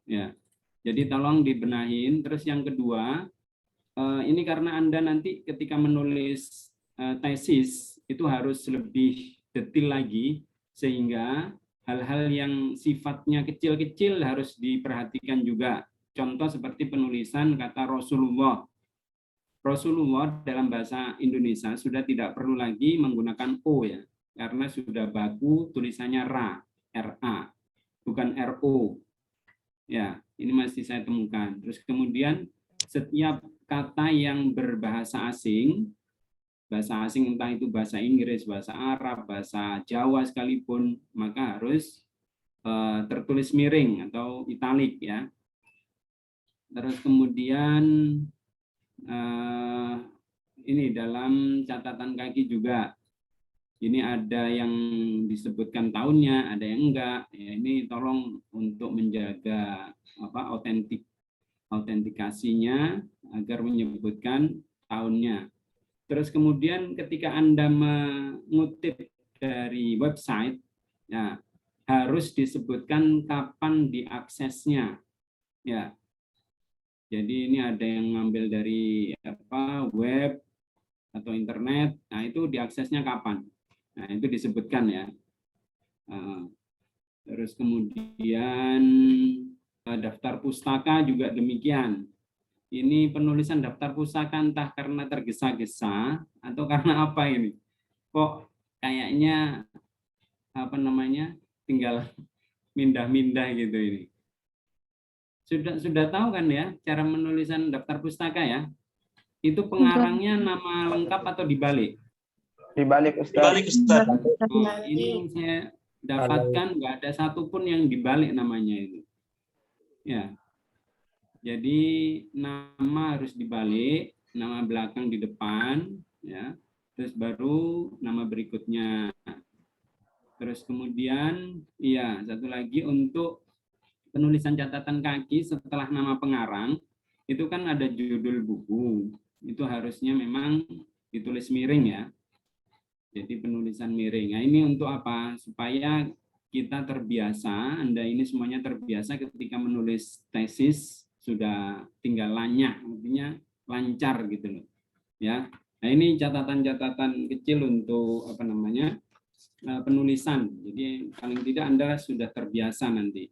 Ya, jadi tolong dibenahin. Terus yang kedua, ini karena Anda nanti ketika menulis tesis itu harus lebih detail lagi, sehingga hal-hal yang sifatnya kecil-kecil harus diperhatikan juga. Contoh seperti penulisan kata Rasulullah. Rasulullah dalam bahasa Indonesia sudah tidak perlu lagi menggunakan O ya, karena sudah baku tulisannya RA, bukan RO. Ya, ini masih saya temukan. Terus kemudian setiap kata yang berbahasa asing entah itu bahasa Inggris, bahasa Arab, bahasa Jawa sekalipun, maka harus tertulis miring atau italik ya. Terus kemudian ini dalam catatan kaki juga. Ini ada yang disebutkan tahunnya, ada yang enggak. Ya, ini tolong untuk menjaga autentikasinya agar menyebutkan tahunnya. Terus kemudian ketika Anda mengutip dari website, ya harus disebutkan kapan diaksesnya. Ya. Jadi ini ada yang ngambil dari web atau internet. Nah, itu diaksesnya kapan? Nah, itu disebutkan ya. Terus kemudian daftar pustaka juga demikian. Ini penulisan daftar pustaka entah karena tergesa-gesa atau karena apa ini? Kok kayaknya tinggal mindah-mindah gitu ini. Sudah tahu kan ya cara menulisan daftar pustaka ya? Itu pengarangnya nama lengkap atau dibalik? Dibalik Ustaz. Dibalik Ustaz. Nah, ini saya dapatkan nggak ada satupun yang dibalik namanya itu. Ya. Jadi nama harus dibalik, nama belakang di depan, ya. Terus baru nama berikutnya. Terus kemudian, iya satu lagi untuk penulisan catatan kaki setelah nama pengarang itu kan ada judul buku. Itu harusnya memang ditulis miring ya. Jadi penulisan miring. Nah, ini untuk apa? Supaya kita terbiasa, Anda ini semuanya terbiasa ketika menulis tesis sudah tinggal lanyah, artinya lancar gitu loh. Ya. Nah, ini catatan-catatan kecil untuk penulisan. Jadi paling tidak Anda sudah terbiasa nanti.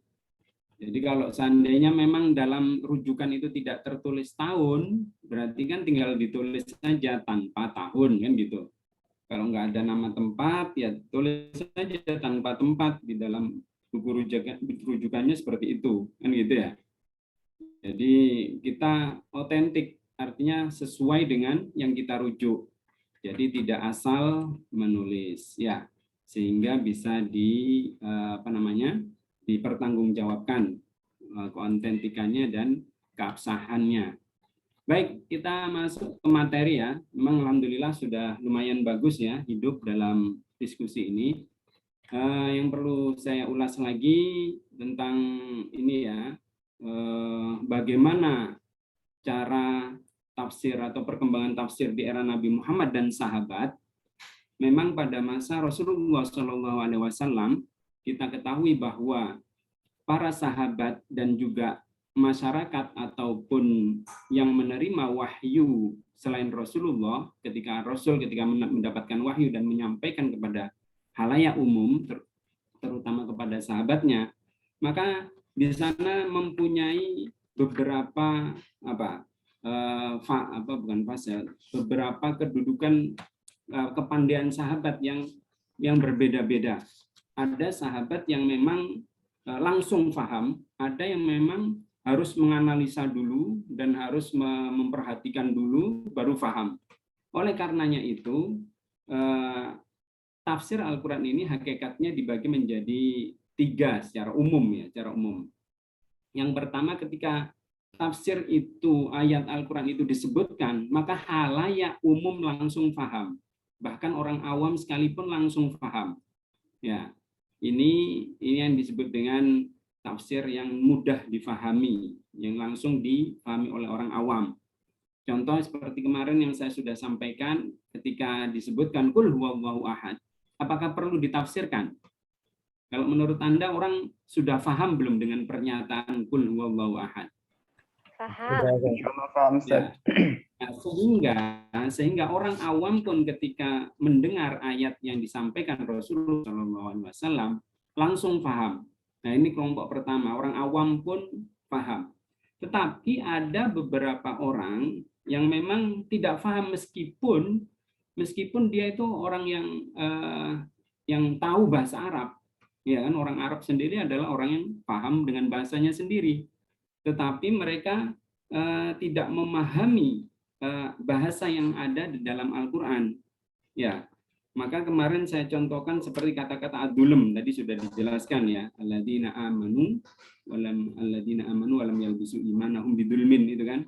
Jadi kalau seandainya memang dalam rujukan itu tidak tertulis tahun, berarti kan tinggal ditulis saja tanpa tahun kan gitu. Kalau nggak ada nama tempat, ya tulis saja tanpa tempat di dalam buku rujukannya seperti itu, kan gitu ya. Jadi kita otentik, artinya sesuai dengan yang kita rujuk. Jadi tidak asal menulis, ya, sehingga bisa dipertanggungjawabkan keautentikannya dan keabsahannya. Baik, kita masuk ke materi ya. Memang alhamdulillah sudah lumayan bagus ya hidup dalam diskusi ini. Yang perlu saya ulas lagi tentang ini ya, bagaimana cara tafsir atau perkembangan tafsir di era Nabi Muhammad dan sahabat. Memang pada masa Rasulullah SAW kita ketahui bahwa para sahabat dan juga masyarakat ataupun yang menerima wahyu selain Rasulullah, ketika mendapatkan wahyu dan menyampaikan kepada halayak umum, terutama kepada sahabatnya, maka di sana mempunyai beberapa beberapa kedudukan kepandaian sahabat yang berbeda-beda. Ada sahabat yang memang langsung paham, ada yang memang harus menganalisa dulu dan harus memperhatikan dulu baru paham. Oleh karenanya itu, tafsir Al-Quran ini hakikatnya dibagi menjadi 3 secara umum ya, secara umum. Yang pertama, ketika tafsir itu, ayat Al-Quran itu disebutkan, maka halayak umum langsung paham. Bahkan orang awam sekalipun langsung paham. Ya, ini yang disebut dengan tafsir yang mudah difahami, yang langsung difahami oleh orang awam. Contoh seperti kemarin yang saya sudah sampaikan ketika disebutkan Qul huwallahu ahad. Apakah perlu ditafsirkan? Kalau menurut Anda orang sudah paham belum dengan pernyataan Qul huwallahu ahad? Paham. Ya. Nah, sehingga orang awam pun ketika mendengar ayat yang disampaikan Rasulullah SAW langsung paham. Nah, ini kelompok pertama, orang awam pun paham. Tetapi ada beberapa orang yang memang tidak paham meskipun dia itu orang yang tahu bahasa Arab. Ya kan, orang Arab sendiri adalah orang yang paham dengan bahasanya sendiri. Tetapi mereka tidak memahami bahasa yang ada di dalam Al-Qur'an. Ya. Maka kemarin saya contohkan seperti kata-kata ad-dulm tadi sudah dijelaskan ya, alladzina amanu walam yalbisu imanahum bidzulmin, itu kan.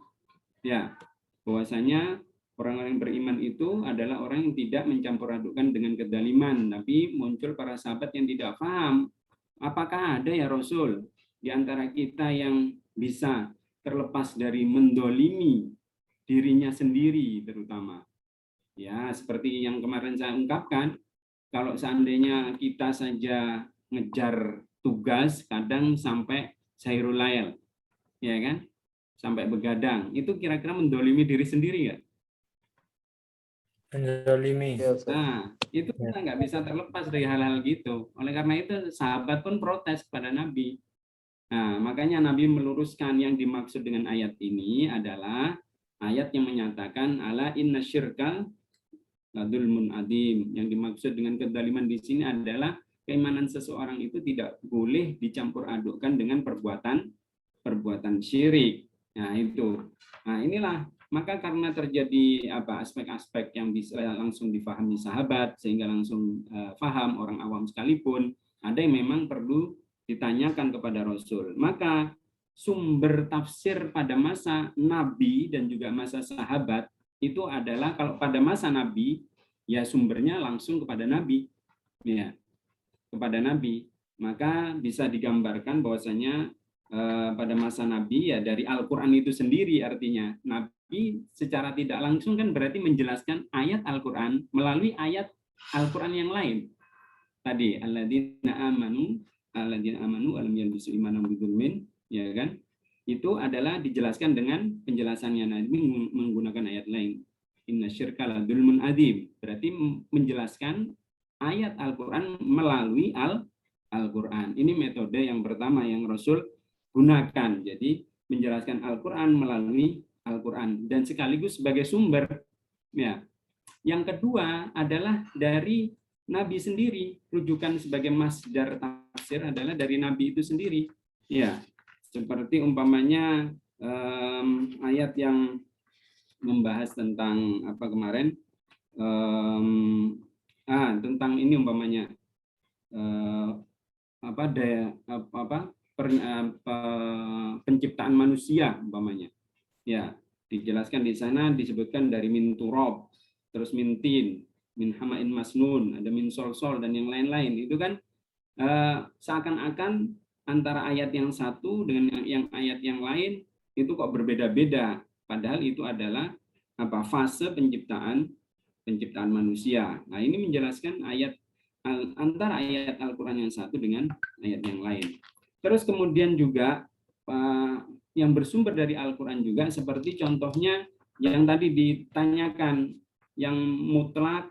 Ya, bahwasanya orang-orang yang beriman itu adalah orang yang tidak mencampur adukkan dengan kedaliman, tapi muncul para sahabat yang tidak paham. Apakah ada ya Rasul di antara kita yang bisa terlepas dari mendolimi dirinya sendiri terutama? Ya, seperti yang kemarin saya ungkapkan, kalau seandainya kita saja ngejar tugas, kadang sampai sairul lail, ya kan? Sampai begadang, itu kira-kira mendolimi diri sendiri nggak? Mendolimi. Nah, itu kita nggak bisa terlepas dari hal-hal gitu. Oleh karena itu, sahabat pun protes kepada Nabi. Nah, makanya Nabi meluruskan yang dimaksud dengan ayat ini adalah ayat yang menyatakan ala inna syirka ladulmun adim. Yang dimaksud dengan kedaliman di sini adalah keimanan seseorang itu tidak boleh dicampur adukkan dengan perbuatan syirik. Nah, itu. Nah, inilah maka karena terjadi aspek-aspek yang bisa langsung difahami sahabat sehingga langsung paham orang awam sekalipun, ada yang memang perlu ditanyakan kepada Rasul. Maka sumber tafsir pada masa Nabi dan juga masa sahabat itu adalah, kalau pada masa Nabi ya sumbernya langsung kepada Nabi, ya, kepada Nabi. Maka bisa digambarkan bahwasanya pada masa Nabi ya dari Al-Quran itu sendiri, artinya Nabi secara tidak langsung kan berarti menjelaskan ayat Al-Quran melalui ayat Al-Quran yang lain. Tadi alladzina amanu alam yalbisu imanahum bidzulmin, ya kan? Itu adalah dijelaskan dengan penjelasannya Nabi menggunakan ayat lain. Inna syirka ladulmun adzim. Berarti menjelaskan ayat Al-Quran melalui Al-Quran. Ini metode yang pertama yang Rasul gunakan. Jadi menjelaskan Al-Quran melalui Al-Quran dan sekaligus sebagai sumber. Ya. Yang kedua adalah dari Nabi sendiri. Rujukan sebagai masdar tafsir adalah dari Nabi itu sendiri. Ya. Seperti umpamanya ayat yang membahas tentang apa kemarin, tentang ini umpamanya penciptaan manusia umpamanya. Ya, dijelaskan di sana disebutkan dari min turab, terus min tin, min hamain masnun, ada min solsol dan yang lain-lain. Itu kan seakan-akan antara ayat yang satu dengan yang ayat yang lain itu kok berbeda-beda, padahal itu adalah fase penciptaan manusia. Nah, ini menjelaskan antara ayat Al-Qur'an yang satu dengan ayat yang lain. Terus kemudian juga yang bersumber dari Al-Qur'an juga, seperti contohnya yang tadi ditanyakan, yang mutlak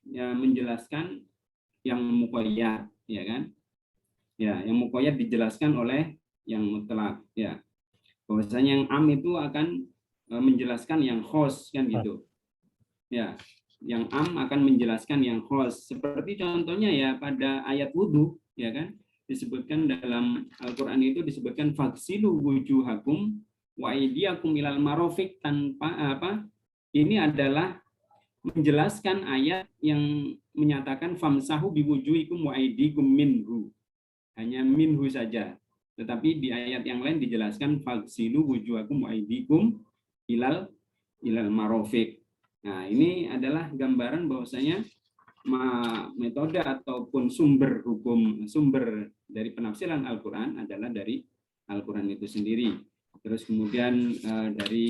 ya, menjelaskan yang muqayyad, ya kan? Ya, yang muqayyad dijelaskan oleh yang mutlak, ya. Bahwasanya yang am itu akan menjelaskan yang khos, kan gitu. Ya, yang am akan menjelaskan yang khos. Seperti contohnya ya pada ayat wudu, ya kan? Disebutkan dalam Al-Qur'an itu disebutkan faghsilu wujuhakum wa aydiyakum ilal marafiq, tanpa ini adalah menjelaskan ayat yang menyatakan famsahu biwujuhikum wa aydikum minhu. Hanya minhu saja. Tetapi di ayat yang lain dijelaskan faghsilu wujuhakum wa aydikum ilal marafiq. Nah, ini adalah gambaran bahwasanya metode ataupun sumber dari penafsiran Al-Qur'an adalah dari Al-Qur'an itu sendiri. Terus kemudian dari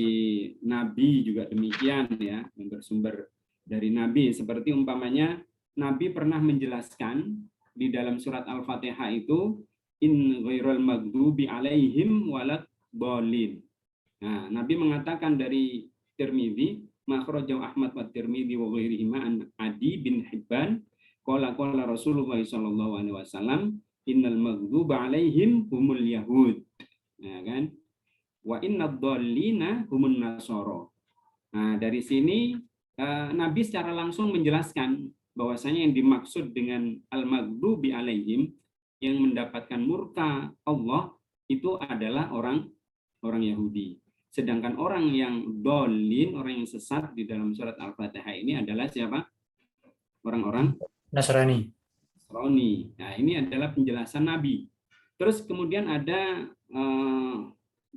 Nabi juga demikian, ya, yang bersumber dari Nabi. Seperti umpamanya Nabi pernah menjelaskan di dalam surat Al-Fatihah itu in ghairil maghdubi alaihim waladhdallin. Nah, Nabi mengatakan dari Tirmidzi, makhrajahu Ahmad wa Tirmidzi wa ghairihima an Adi bin Hibban qala Rasulullah sallallahu alaihi wasallam innal maghduba alaihim humul yahud. Ya kan? Wa innad dhallina humun nasara. Nah, dari sini Nabi secara langsung menjelaskan bahwasanya yang dimaksud dengan al-maghdubi alaihim, yang mendapatkan murka Allah, itu adalah orang Yahudi. Sedangkan orang yang dolin, orang yang sesat di dalam surat Al-Fatihah ini adalah siapa? Orang-orang Nasrani. Nah, ini adalah penjelasan Nabi. Terus kemudian ada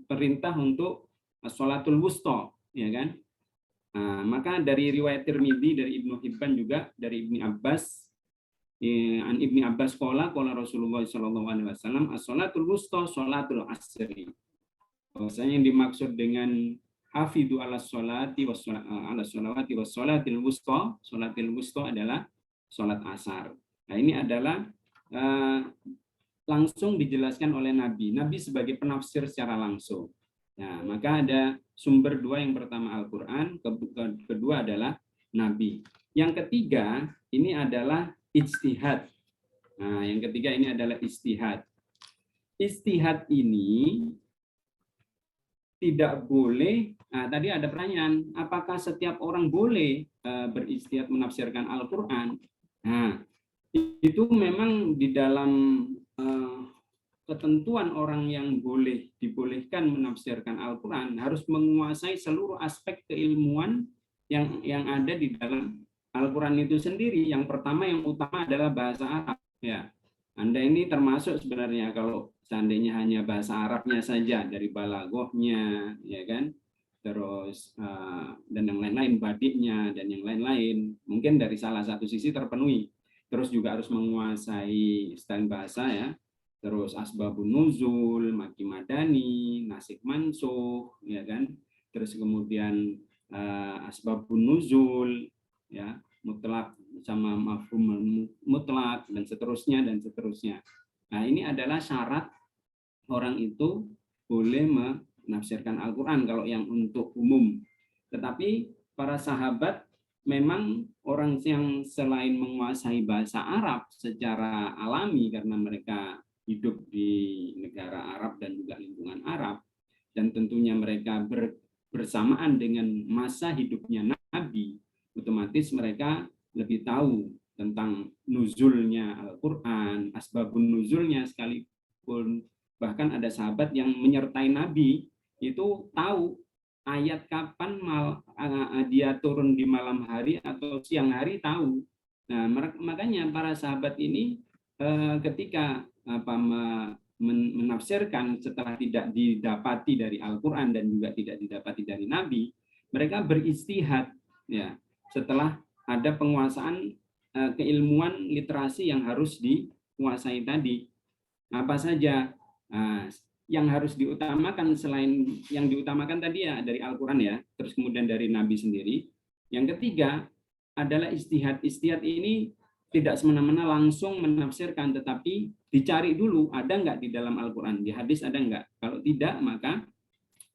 perintah untuk sholatul wusta, ya kan? Nah, maka dari riwayat Tirmidzi, dari Ibnu Hibban juga, dari Ibnu Abbas, an Ibnu Abbas qala Rasulullah sallallahu alaihi wasallam as-sholatul wusta sholatul asri. Bahwasanya yang dimaksud dengan hafidhu ala sholati was sholatil wusta, sholatil wusta adalah sholat asar. Nah, ini adalah langsung dijelaskan oleh Nabi. Nabi sebagai penafsir secara langsung. Nah, maka ada sumber dua, yang pertama Al-Qur'an, kedua adalah Nabi. Yang ketiga ini adalah ijtihad. Nah, yang ketiga ini adalah ijtihad. Ijtihad ini tidak boleh. Nah, tadi ada pertanyaan, apakah setiap orang boleh berijtihad menafsirkan Al-Qur'an? Nah, itu memang di dalam ketentuan orang yang dibolehkan menafsirkan Al-Qur'an harus menguasai seluruh aspek keilmuan yang ada di dalam Al-Qur'an itu sendiri. Yang pertama, yang utama adalah bahasa Arab, ya. Anda ini termasuk sebenarnya kalau seandainya hanya bahasa Arabnya saja, dari balaghahnya, ya kan, terus dan yang lain-lain, badiknya dan yang lain-lain, mungkin dari salah satu sisi terpenuhi. Terus juga harus menguasai style bahasa, ya. Terus asbabun nuzul, maki madani, nasik mansukh, ya kan. Terus kemudian asbabun nuzul, ya, mutlak sama mafhum mutlak, dan seterusnya dan seterusnya. Nah, ini adalah syarat orang itu boleh menafsirkan Al-Qur'an kalau yang untuk umum. Tetapi para sahabat memang orang yang selain menguasai bahasa Arab secara alami karena mereka hidup di negara Arab dan juga lingkungan Arab, dan tentunya mereka bersamaan dengan masa hidupnya Nabi, otomatis mereka lebih tahu tentang nuzulnya Al-Qur'an, asbabun nuzulnya, sekalipun bahkan ada sahabat yang menyertai Nabi itu tahu ayat kapan dia turun di malam hari atau siang hari, tahu. Nah, makanya para sahabat ini ketika menafsirkan setelah tidak didapati dari Al-Qur'an dan juga tidak didapati dari Nabi, mereka berijtihad, ya, setelah ada penguasaan keilmuan literasi yang harus kuasai tadi. Apa saja yang harus diutamakan selain yang diutamakan tadi ya dari Al-Quran ya, terus kemudian dari Nabi sendiri. Yang ketiga adalah istihad. Istihad ini tidak semena-mena langsung menafsirkan, tetapi dicari dulu ada nggak di dalam Al-Quran, di hadis ada nggak. Kalau tidak, maka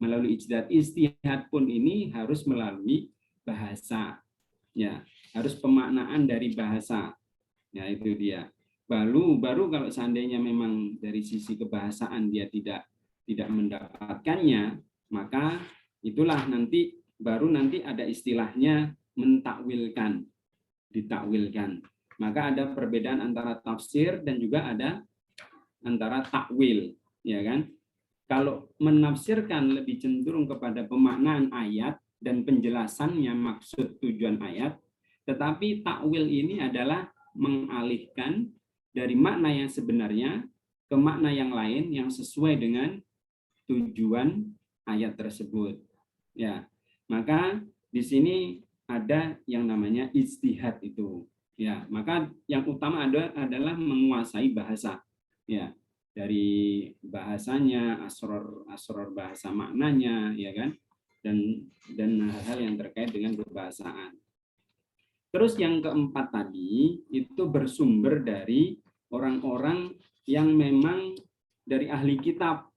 melalui ijtihad. Istihad pun ini harus melalui bahasa, ya, harus pemaknaan dari bahasa. Ya, itu dia. Baru kalau seandainya memang dari sisi kebahasaan dia tidak mendapatkannya, maka itulah baru nanti ada istilahnya mentakwilkan, ditakwilkan. Maka ada perbedaan antara tafsir dan juga ada antara takwil, ya kan? Kalau menafsirkan lebih cenderung kepada pemaknaan ayat dan penjelasannya maksud tujuan ayat, tetapi takwil ini adalah mengalihkan dari makna yang sebenarnya ke makna yang lain yang sesuai dengan tujuan ayat tersebut. Ya, maka di sini ada yang namanya ijtihad itu. Ya, maka yang utama adalah menguasai bahasa. Ya, dari bahasanya, asror bahasa maknanya, ya kan, dan hal-hal yang terkait dengan berbahasaan. Terus yang keempat tadi itu bersumber dari orang-orang yang memang dari ahli kitab,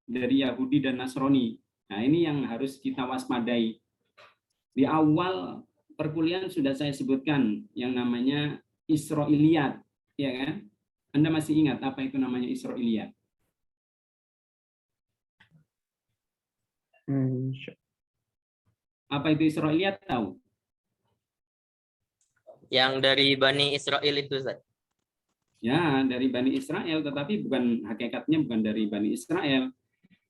dari Yahudi dan Nasrani. Nah, ini yang harus kita waspadai. Di awal perkuliahan sudah saya sebutkan yang namanya Israiliyat, ya kan? Anda masih ingat apa itu namanya Israiliyat? Apa itu Israiliyat, tahu? Yang dari Bani Israel itu, Ustaz. Ya, dari Bani Israel, tetapi hakikatnya bukan dari Bani Israel.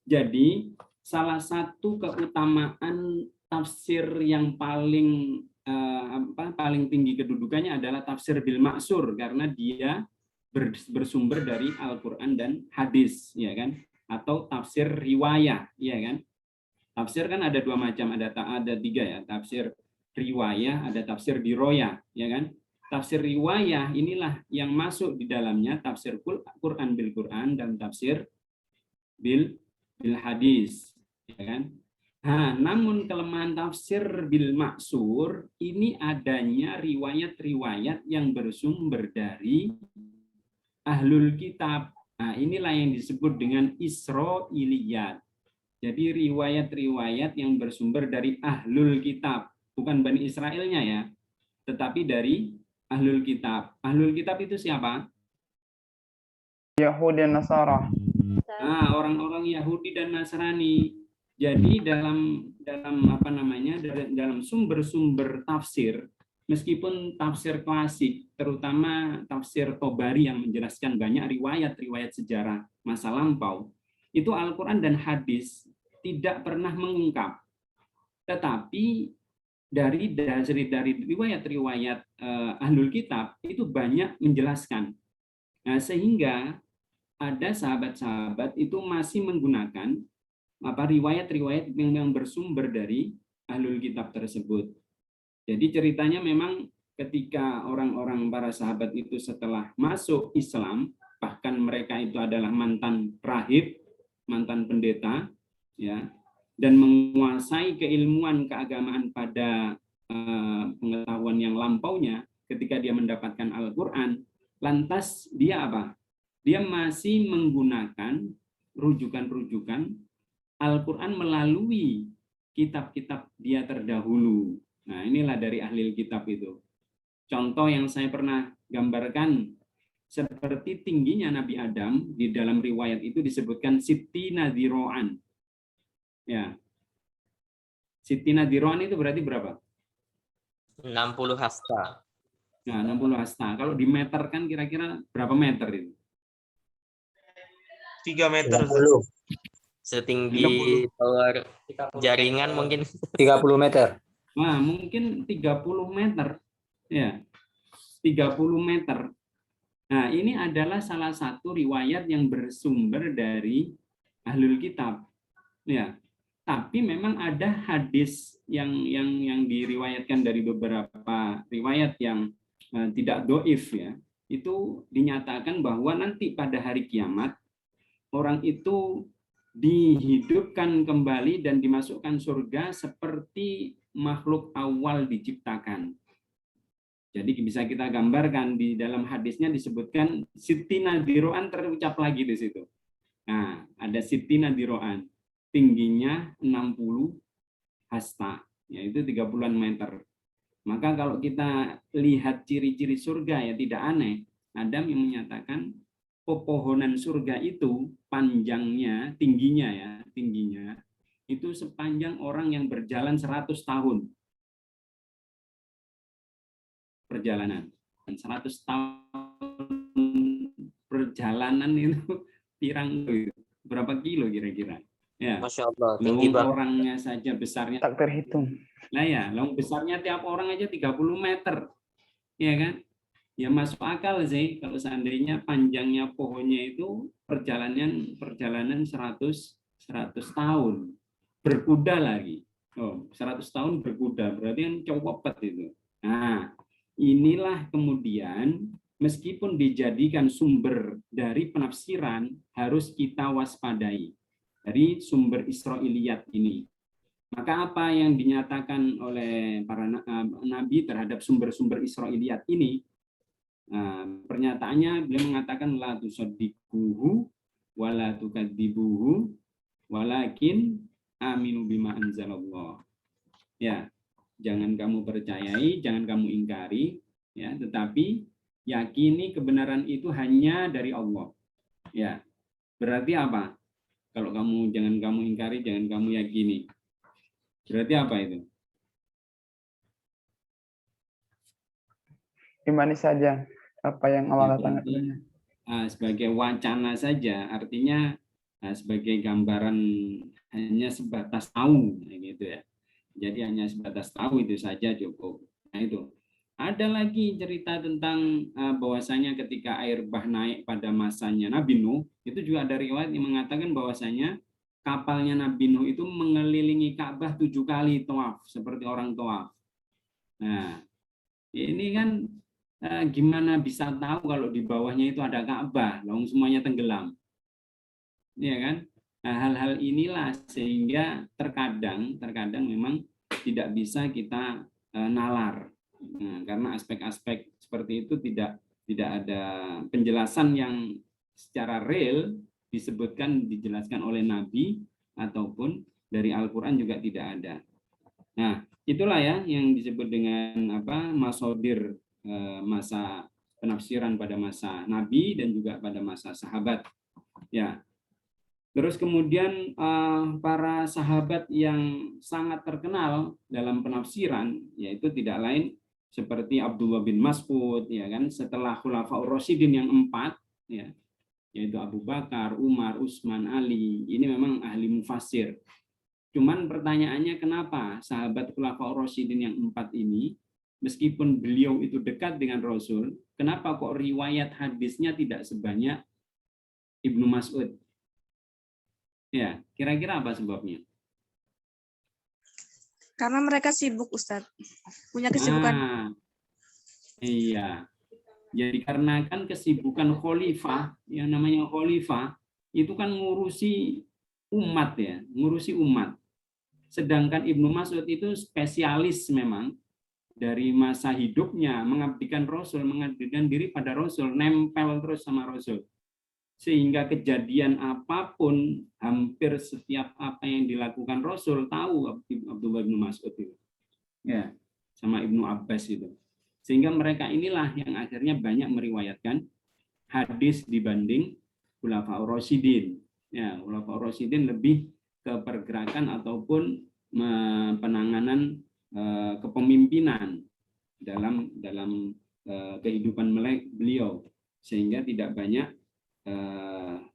Jadi, salah satu keutamaan tafsir yang paling tinggi kedudukannya adalah tafsir bil maksur, karena dia bersumber dari Al-Quran dan hadis, ya kan? Atau tafsir riwayah, ya kan? Tafsir kan ada dua macam, ada tiga ya, tafsir riwayah, ada tafsir diroyah, ya kan? Tafsir riwayah inilah yang masuk di dalamnya tafsir Quran bil Quran dan tafsir bil hadis, ya kan? Nah, namun kelemahan tafsir bil maksur ini adanya riwayat-riwayat yang bersumber dari ahlul kitab. Nah, inilah yang disebut dengan Israiliyat. Jadi riwayat-riwayat yang bersumber dari ahlul kitab, bukan Bani Israelnya ya, tetapi dari ahlul kitab. Ahlul kitab itu siapa? Yahudi dan Nasara. Nah, orang-orang Yahudi dan Nasrani. Jadi dalam sumber-sumber tafsir, meskipun tafsir klasik, terutama tafsir Tobari yang menjelaskan banyak riwayat-riwayat sejarah masa lampau, itu Al-Quran dan hadis tidak pernah mengungkap. Tetapi dari riwayat-riwayat ahlul kitab itu banyak menjelaskan. Nah, sehingga ada sahabat-sahabat itu masih menggunakan riwayat-riwayat yang bersumber dari ahlul kitab tersebut. Jadi ceritanya memang ketika orang-orang para sahabat itu setelah masuk Islam, bahkan mereka itu adalah mantan rahib, mantan pendeta, ya, dan menguasai keilmuan keagamaan pada pengetahuan yang lampaunya ketika dia mendapatkan Al-Quran, lantas dia apa? Dia masih menggunakan rujukan-rujukan Al-Quran melalui kitab-kitab dia terdahulu. Nah, inilah dari ahli kitab itu. Contoh yang saya pernah gambarkan, seperti tingginya Nabi Adam, di dalam riwayat itu disebutkan Sittina Dhiro'an. Ya. Sittina Dhiro'an itu berarti berapa? 60 hasta. Nah, 60 hasta. Kalau dimeterkan kira-kira berapa meter itu? 3 meter. Setinggi tower jaringan mungkin 30 meter. Nah, mungkin 30 meter. Ya. 30 meter. Nah, ini adalah salah satu riwayat yang bersumber dari ahlul kitab. Ya. Tapi memang ada hadis yang diriwayatkan dari beberapa riwayat yang tidak doif ya, itu dinyatakan bahwa nanti pada hari kiamat orang itu dihidupkan kembali dan dimasukkan surga seperti makhluk awal diciptakan. Jadi bisa kita gambarkan di dalam hadisnya disebutkan sitina diroan terucap lagi di situ. Nah, ada sitina diroan, tingginya 60 hasta, yaitu 30-an meter. Maka kalau kita lihat ciri-ciri surga ya tidak aneh. Adam yang menyatakan pepohonan surga itu panjangnya, tingginya itu sepanjang orang yang berjalan 100 tahun perjalanan. 100 tahun perjalanan itu pirang berapa kilo kira-kira? Ya. Masya Allah, tinggi banget. Orangnya saja besarnya Tak terhitung. Nah ya, besarnya tiap orang aja 30 meter. Ya kan? Ya masuk akal sih kalau seandainya panjangnya pohonnya itu perjalanan 100 tahun. Berkuda lagi. 100 tahun berkuda, berarti kan copet itu. Nah, inilah kemudian meskipun dijadikan sumber dari penafsiran harus kita waspadai dari sumber Israiliyat ini. Maka apa yang dinyatakan oleh para nabi terhadap sumber-sumber Israiliyat ini, pernyataannya beliau mengatakan la tusaddiquhu wa la tukadzibuhu walakin aminu bima anzalallah. Ya, jangan kamu percayai, jangan kamu ingkari, ya, tetapi yakini kebenaran itu hanya dari Allah. Ya. Berarti apa? Kalau jangan kamu ingkari, jangan kamu yakini. Berarti apa itu? Imani saja apa yang Allah katakan. Sebagai wacana saja, artinya sebagai gambaran hanya sebatas tahu, gitu ya. Jadi hanya sebatas tahu itu saja cukup. Nah itu. Ada lagi cerita tentang bahwasanya ketika air bah naik pada masanya Nabi Nuh, itu juga ada riwayat yang mengatakan bahwasanya kapalnya Nabi Nuh itu mengelilingi Ka'bah 7 kali tawaf, seperti orang tawaf. Nah, ini kan gimana bisa tahu kalau di bawahnya itu ada Ka'bah, langsung semuanya tenggelam. Iya kan? Nah, hal-hal inilah sehingga terkadang memang tidak bisa kita nalar. Nah, karena aspek-aspek seperti itu tidak ada penjelasan yang secara real dijelaskan oleh Nabi ataupun dari Al-Quran juga tidak ada. Nah, itulah ya yang disebut dengan masodir masa penafsiran pada masa Nabi dan juga pada masa sahabat. Ya. Terus kemudian para sahabat yang sangat terkenal dalam penafsiran yaitu tidak lain seperti Abdullah bin Mas'ud, ya kan, setelah Khulafaur Rasyidin yang 4, ya, yaitu Abu Bakar, Umar, Utsman, Ali, ini memang ahli mufassir. Cuman pertanyaannya kenapa sahabat Khulafaur Rasyidin yang 4 ini, meskipun beliau itu dekat dengan Rasul, kenapa kok riwayat hadisnya tidak sebanyak Ibnu Mas'ud? Ya, kira-kira apa sebabnya? Karena mereka sibuk, Ustadz. Punya kesibukan. Iya. Jadi karena kan kesibukan khalifah, yang namanya khalifah, itu kan ngurusi umat ya, ngurusi umat. Sedangkan Ibnu Mas'ud itu spesialis memang dari masa hidupnya mengabdikan Rasul, mengabdikan diri pada Rasul, nempel terus sama Rasul. Sehingga kejadian apapun, hampir setiap apa yang dilakukan Rasul tahu Abdullah bin Mas'ud itu. Ya, sama Ibnu Abbas itu. Sehingga mereka inilah yang akhirnya banyak meriwayatkan hadis dibanding Khulafaur Rasyidin. Ya, Khulafaur Rasyidin lebih ke pergerakan ataupun penanganan kepemimpinan dalam kehidupan beliau, sehingga tidak banyak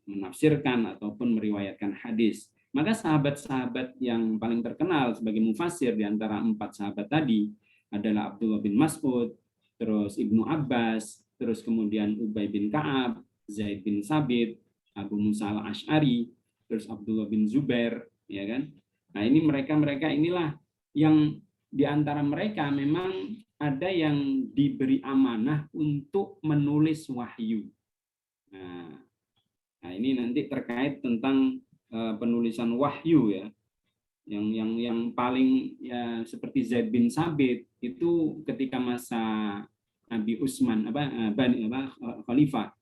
menafsirkan ataupun meriwayatkan hadis. Maka sahabat-sahabat yang paling terkenal sebagai mufassir di antara 4 sahabat tadi adalah Abdullah bin Mas'ud, terus Ibnu Abbas, terus kemudian Ubay bin Ka'ab, Zaid bin Sabit, Abu Musa al-Asy'ari, terus Abdullah bin Zubair, ya kan? Nah, ini mereka inilah yang di antara mereka memang ada yang diberi amanah untuk menulis wahyu. Nah, ini nanti terkait tentang penulisan wahyu ya. Yang paling ya seperti Zaid bin Sabit itu ketika masa Nabi Utsman Khalifah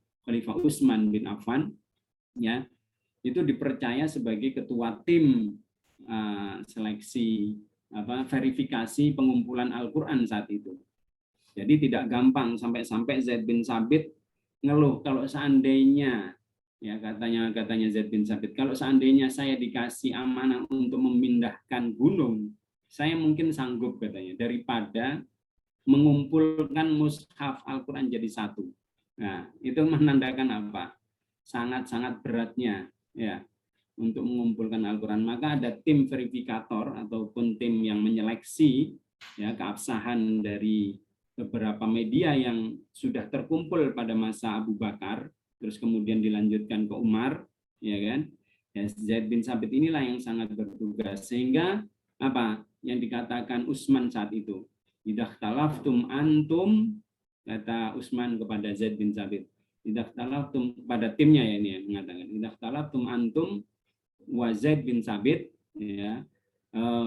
Utsman bin Affan ya, itu dipercaya sebagai ketua tim seleksi verifikasi pengumpulan Al-Qur'an saat itu. Jadi tidak gampang, sampai Zaid bin Sabit ngeluh kalau seandainya ya katanya Zaid bin Sabit, kalau seandainya saya dikasih amanah untuk memindahkan gunung, saya mungkin sanggup katanya daripada mengumpulkan mushaf Al-Qur'an jadi satu. Nah, itu menandakan apa? Sangat-sangat beratnya ya untuk mengumpulkan Al-Qur'an. Maka ada tim verifikator ataupun tim yang menyeleksi ya keabsahan dari beberapa media yang sudah terkumpul pada masa Abu Bakar, terus kemudian dilanjutkan ke Umar, ya kan? Ya, Zaid bin Sabit inilah yang sangat bertugas, sehingga apa yang dikatakan Utsman saat itu, idahtalaftum antum, kata Utsman kepada Zaid bin Sabit, idahtalaftum, pada timnya ya ini yang mengatakan, idahtalaftum antum wa Zaid bin Sabit, ya,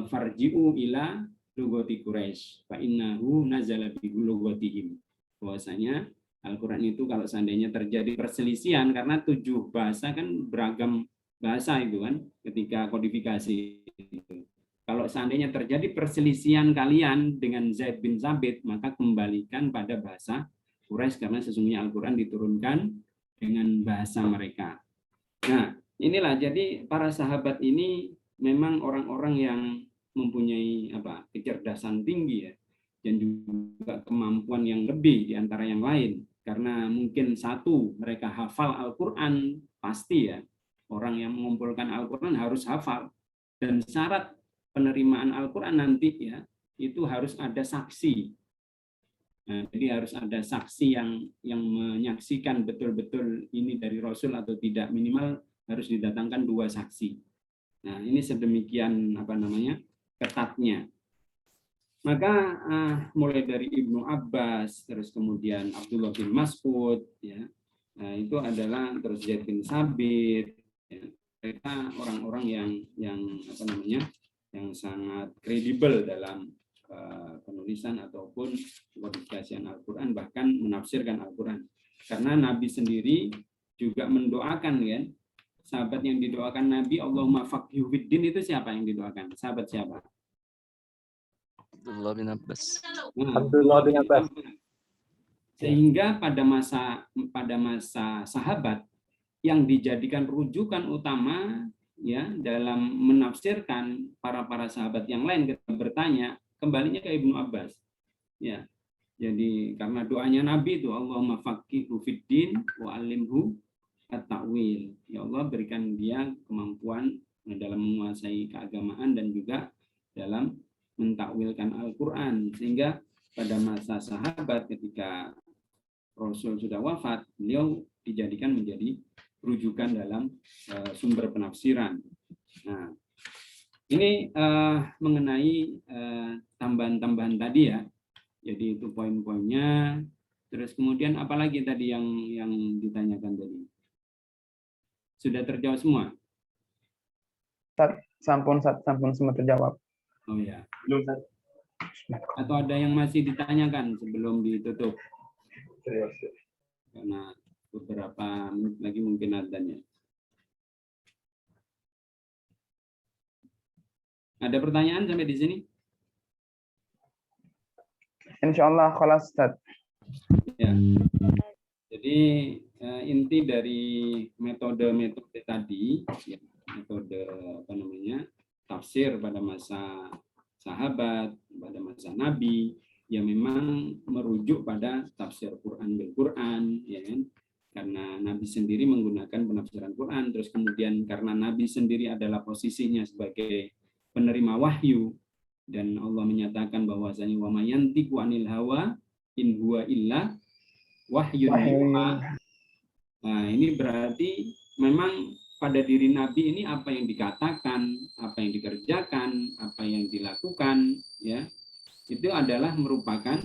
farji'u ila lugoti Quraisy fa innahu nazala bi lugotihim, bahwasanya Al-Qur'an itu kalau seandainya terjadi perselisihan, karena 7 bahasa kan beragam bahasa itu kan ketika kodifikasi itu. Kalau seandainya terjadi perselisihan kalian dengan Zaid bin Sabit, maka kembalikan pada bahasa Quraisy karena sesungguhnya Al-Qur'an diturunkan dengan bahasa mereka. Nah, inilah jadi para sahabat ini memang orang-orang yang mempunyai kecerdasan tinggi ya, dan juga kemampuan yang lebih di antara yang lain, karena mungkin satu, mereka hafal Al-Qur'an, pasti ya orang yang mengumpulkan Al-Qur'an harus hafal, dan syarat penerimaan Al-Qur'an nanti ya itu harus ada saksi. Nah, jadi harus ada saksi yang menyaksikan betul-betul ini dari Rasul atau tidak, minimal harus didatangkan 2 saksi. Nah, ini sedemikian ketatnya. Maka mulai dari Ibnu Abbas, terus kemudian Abdullah bin Mas'ud, ya, itu adalah terus Zaid bin Sabit, ya, mereka orang-orang yang sangat kredibel dalam penulisan ataupun kodifikasian Al-Qur'an, bahkan menafsirkan Al-Qur'an. Karena Nabi sendiri juga mendoakan kan, sahabat yang didoakan Nabi, Allahumma faqihhu fiddin, itu siapa yang didoakan? Sahabat siapa? Abdullah bin Abbas. Abdullah bin Abbas. Sehingga pada masa sahabat yang dijadikan rujukan utama ya dalam menafsirkan para sahabat yang lain, kita bertanya kembalinya ke Ibnu Abbas. Ya. Jadi karena doanya Nabi itu Allahumma faqihhu fiddin wa 'allimhu at-ta'wil. Ya Allah, berikan dia kemampuan dalam menguasai keagamaan dan juga dalam mentakwilkan Al-Qur'an, sehingga pada masa sahabat ketika Rasul sudah wafat, beliau dijadikan menjadi rujukan dalam sumber penafsiran. Nah, ini mengenai tambahan-tambahan tadi ya. Jadi itu poin-poinnya. Terus kemudian apalagi tadi yang ditanyakan tadi? Sudah terjawab semua? Sampun semua terjawab. Oh ya. Belum. Atau ada yang masih ditanyakan sebelum ditutup? Karena beberapa menit lagi mungkin adanya. Ada pertanyaan sampai di sini? Insyaallah khalas, Ustaz. Ya. Jadi inti dari metode tadi, ya, metode tafsir pada masa sahabat, pada masa Nabi, ya memang merujuk pada tafsir Quran bil Quran, ya kan? Karena Nabi sendiri menggunakan penafsiran Quran, terus kemudian karena Nabi sendiri adalah posisinya sebagai penerima wahyu, dan Allah menyatakan bahwasanya wa may yantiqu anil hawa in huwa illa wahyun yuha. Nah, ini berarti memang pada diri Nabi ini apa yang dikatakan, apa yang dikerjakan, apa yang dilakukan, ya, itu itu adalah merupakan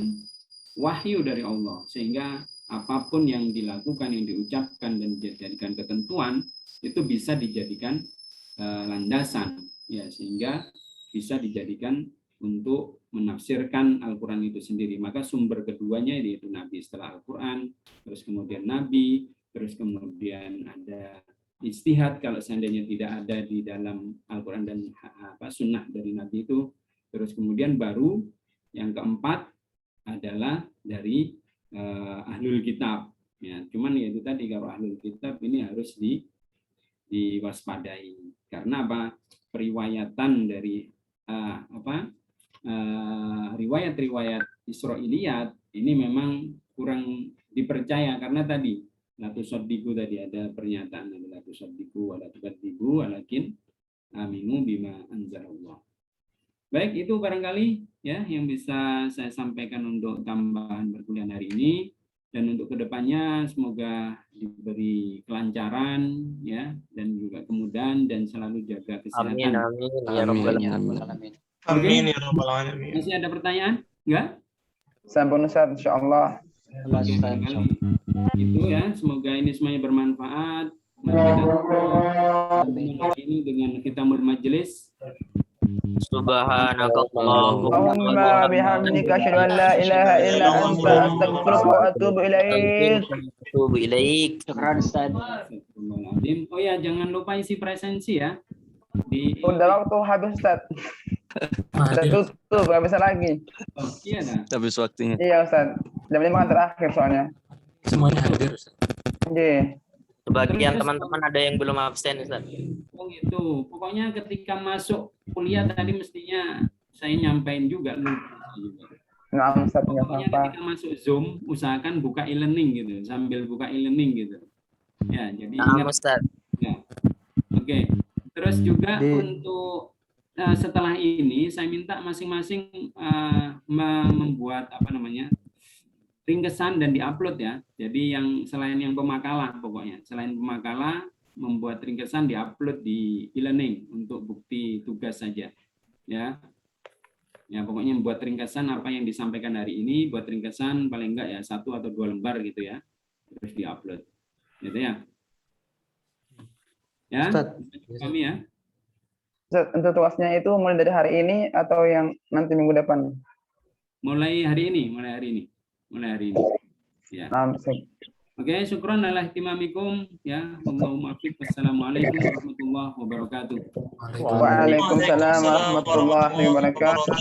wahyu dari Allah, sehingga apapun yang dilakukan, yang diucapkan dan dijadikan ketentuan itu bisa dijadikan landasan, ya, sehingga bisa dijadikan untuk menafsirkan Al-Quran itu sendiri. Maka sumber keduanya yaitu Nabi setelah Al-Quran, terus kemudian Nabi, terus kemudian ada ijtihad kalau seandainya tidak ada di dalam Al-Quran dan sunnah dari Nabi itu, terus kemudian baru yang keempat adalah dari ahlul kitab, ya. Cuman ya itu tadi, kalau ahlul kitab ini harus diwaspadai karena apa? Periwayatan dari riwayat-riwayat Israiliyat ini memang kurang dipercaya karena tadi la tusaddiqu, tadi ada pernyataan la tusaddiqu wa la tukadzibu walakin aminu bima anzalallah. Baik, itu barangkali ya yang bisa saya sampaikan untuk tambahan perkuliahan hari ini, dan untuk kedepannya semoga diberi kelancaran ya dan juga kemudahan dan selalu jaga kesehatan. Amin, amin, ya rabbal alamin. Amin ya rabbal alamin. Masih ada pertanyaan? Enggak? Sampun Ustaz, insyaallah. Oke, barangkali itu ya, semoga ini semuanya bermanfaat. Mari kita ini dengan kita bermajelis. Subhanakallahumma bihamdika asyhadu an la ilaha illa anta astaghfiruka wa atubu ilaik. Oh ya, jangan lupa isi presensi ya. Udah waktu habis Ustaz. Udah tutup, nggak bisa lagi. Oh, iya dah. Habis waktunya. Iya Ustaz. Jam 5 kan terakhir soalnya. Semuanya hadir. Iya. Sebagian teman-teman ada yang belum absen, Ustaz. Oh gitu. Pokoknya ketika masuk kuliah tadi mestinya saya nyampain juga lupa juga. Nggak, Ustaz, nggak Pokoknya apa-apa. ketika masuk Zoom usahakan buka e-learning gitu, sambil buka e-learning gitu. Ya, jadi ingat Ustaz. Ya. Oke. Terus juga untuk setelah ini saya minta masing-masing membuat ringkesan dan diupload ya. Jadi yang selain yang pemakalah, pokoknya selain pemakalah membuat ringkesan diupload di e-learning untuk bukti tugas saja ya. Ya pokoknya membuat ringkesan apa yang disampaikan hari ini, buat ringkesan paling enggak ya 1 atau 2 lembar gitu ya, terus diupload gitu ya. Ya, kami ya. Untuk tugasnya itu mulai dari hari ini atau yang nanti minggu depan? Mulai hari ini. Ya. Oke, syukron ala ihtimamikum ya. Allahumma afiq. Wassalamualaikum warahmatullahi wabarakatuh. Waalaikumsalam warahmatullahi wabarakatuh.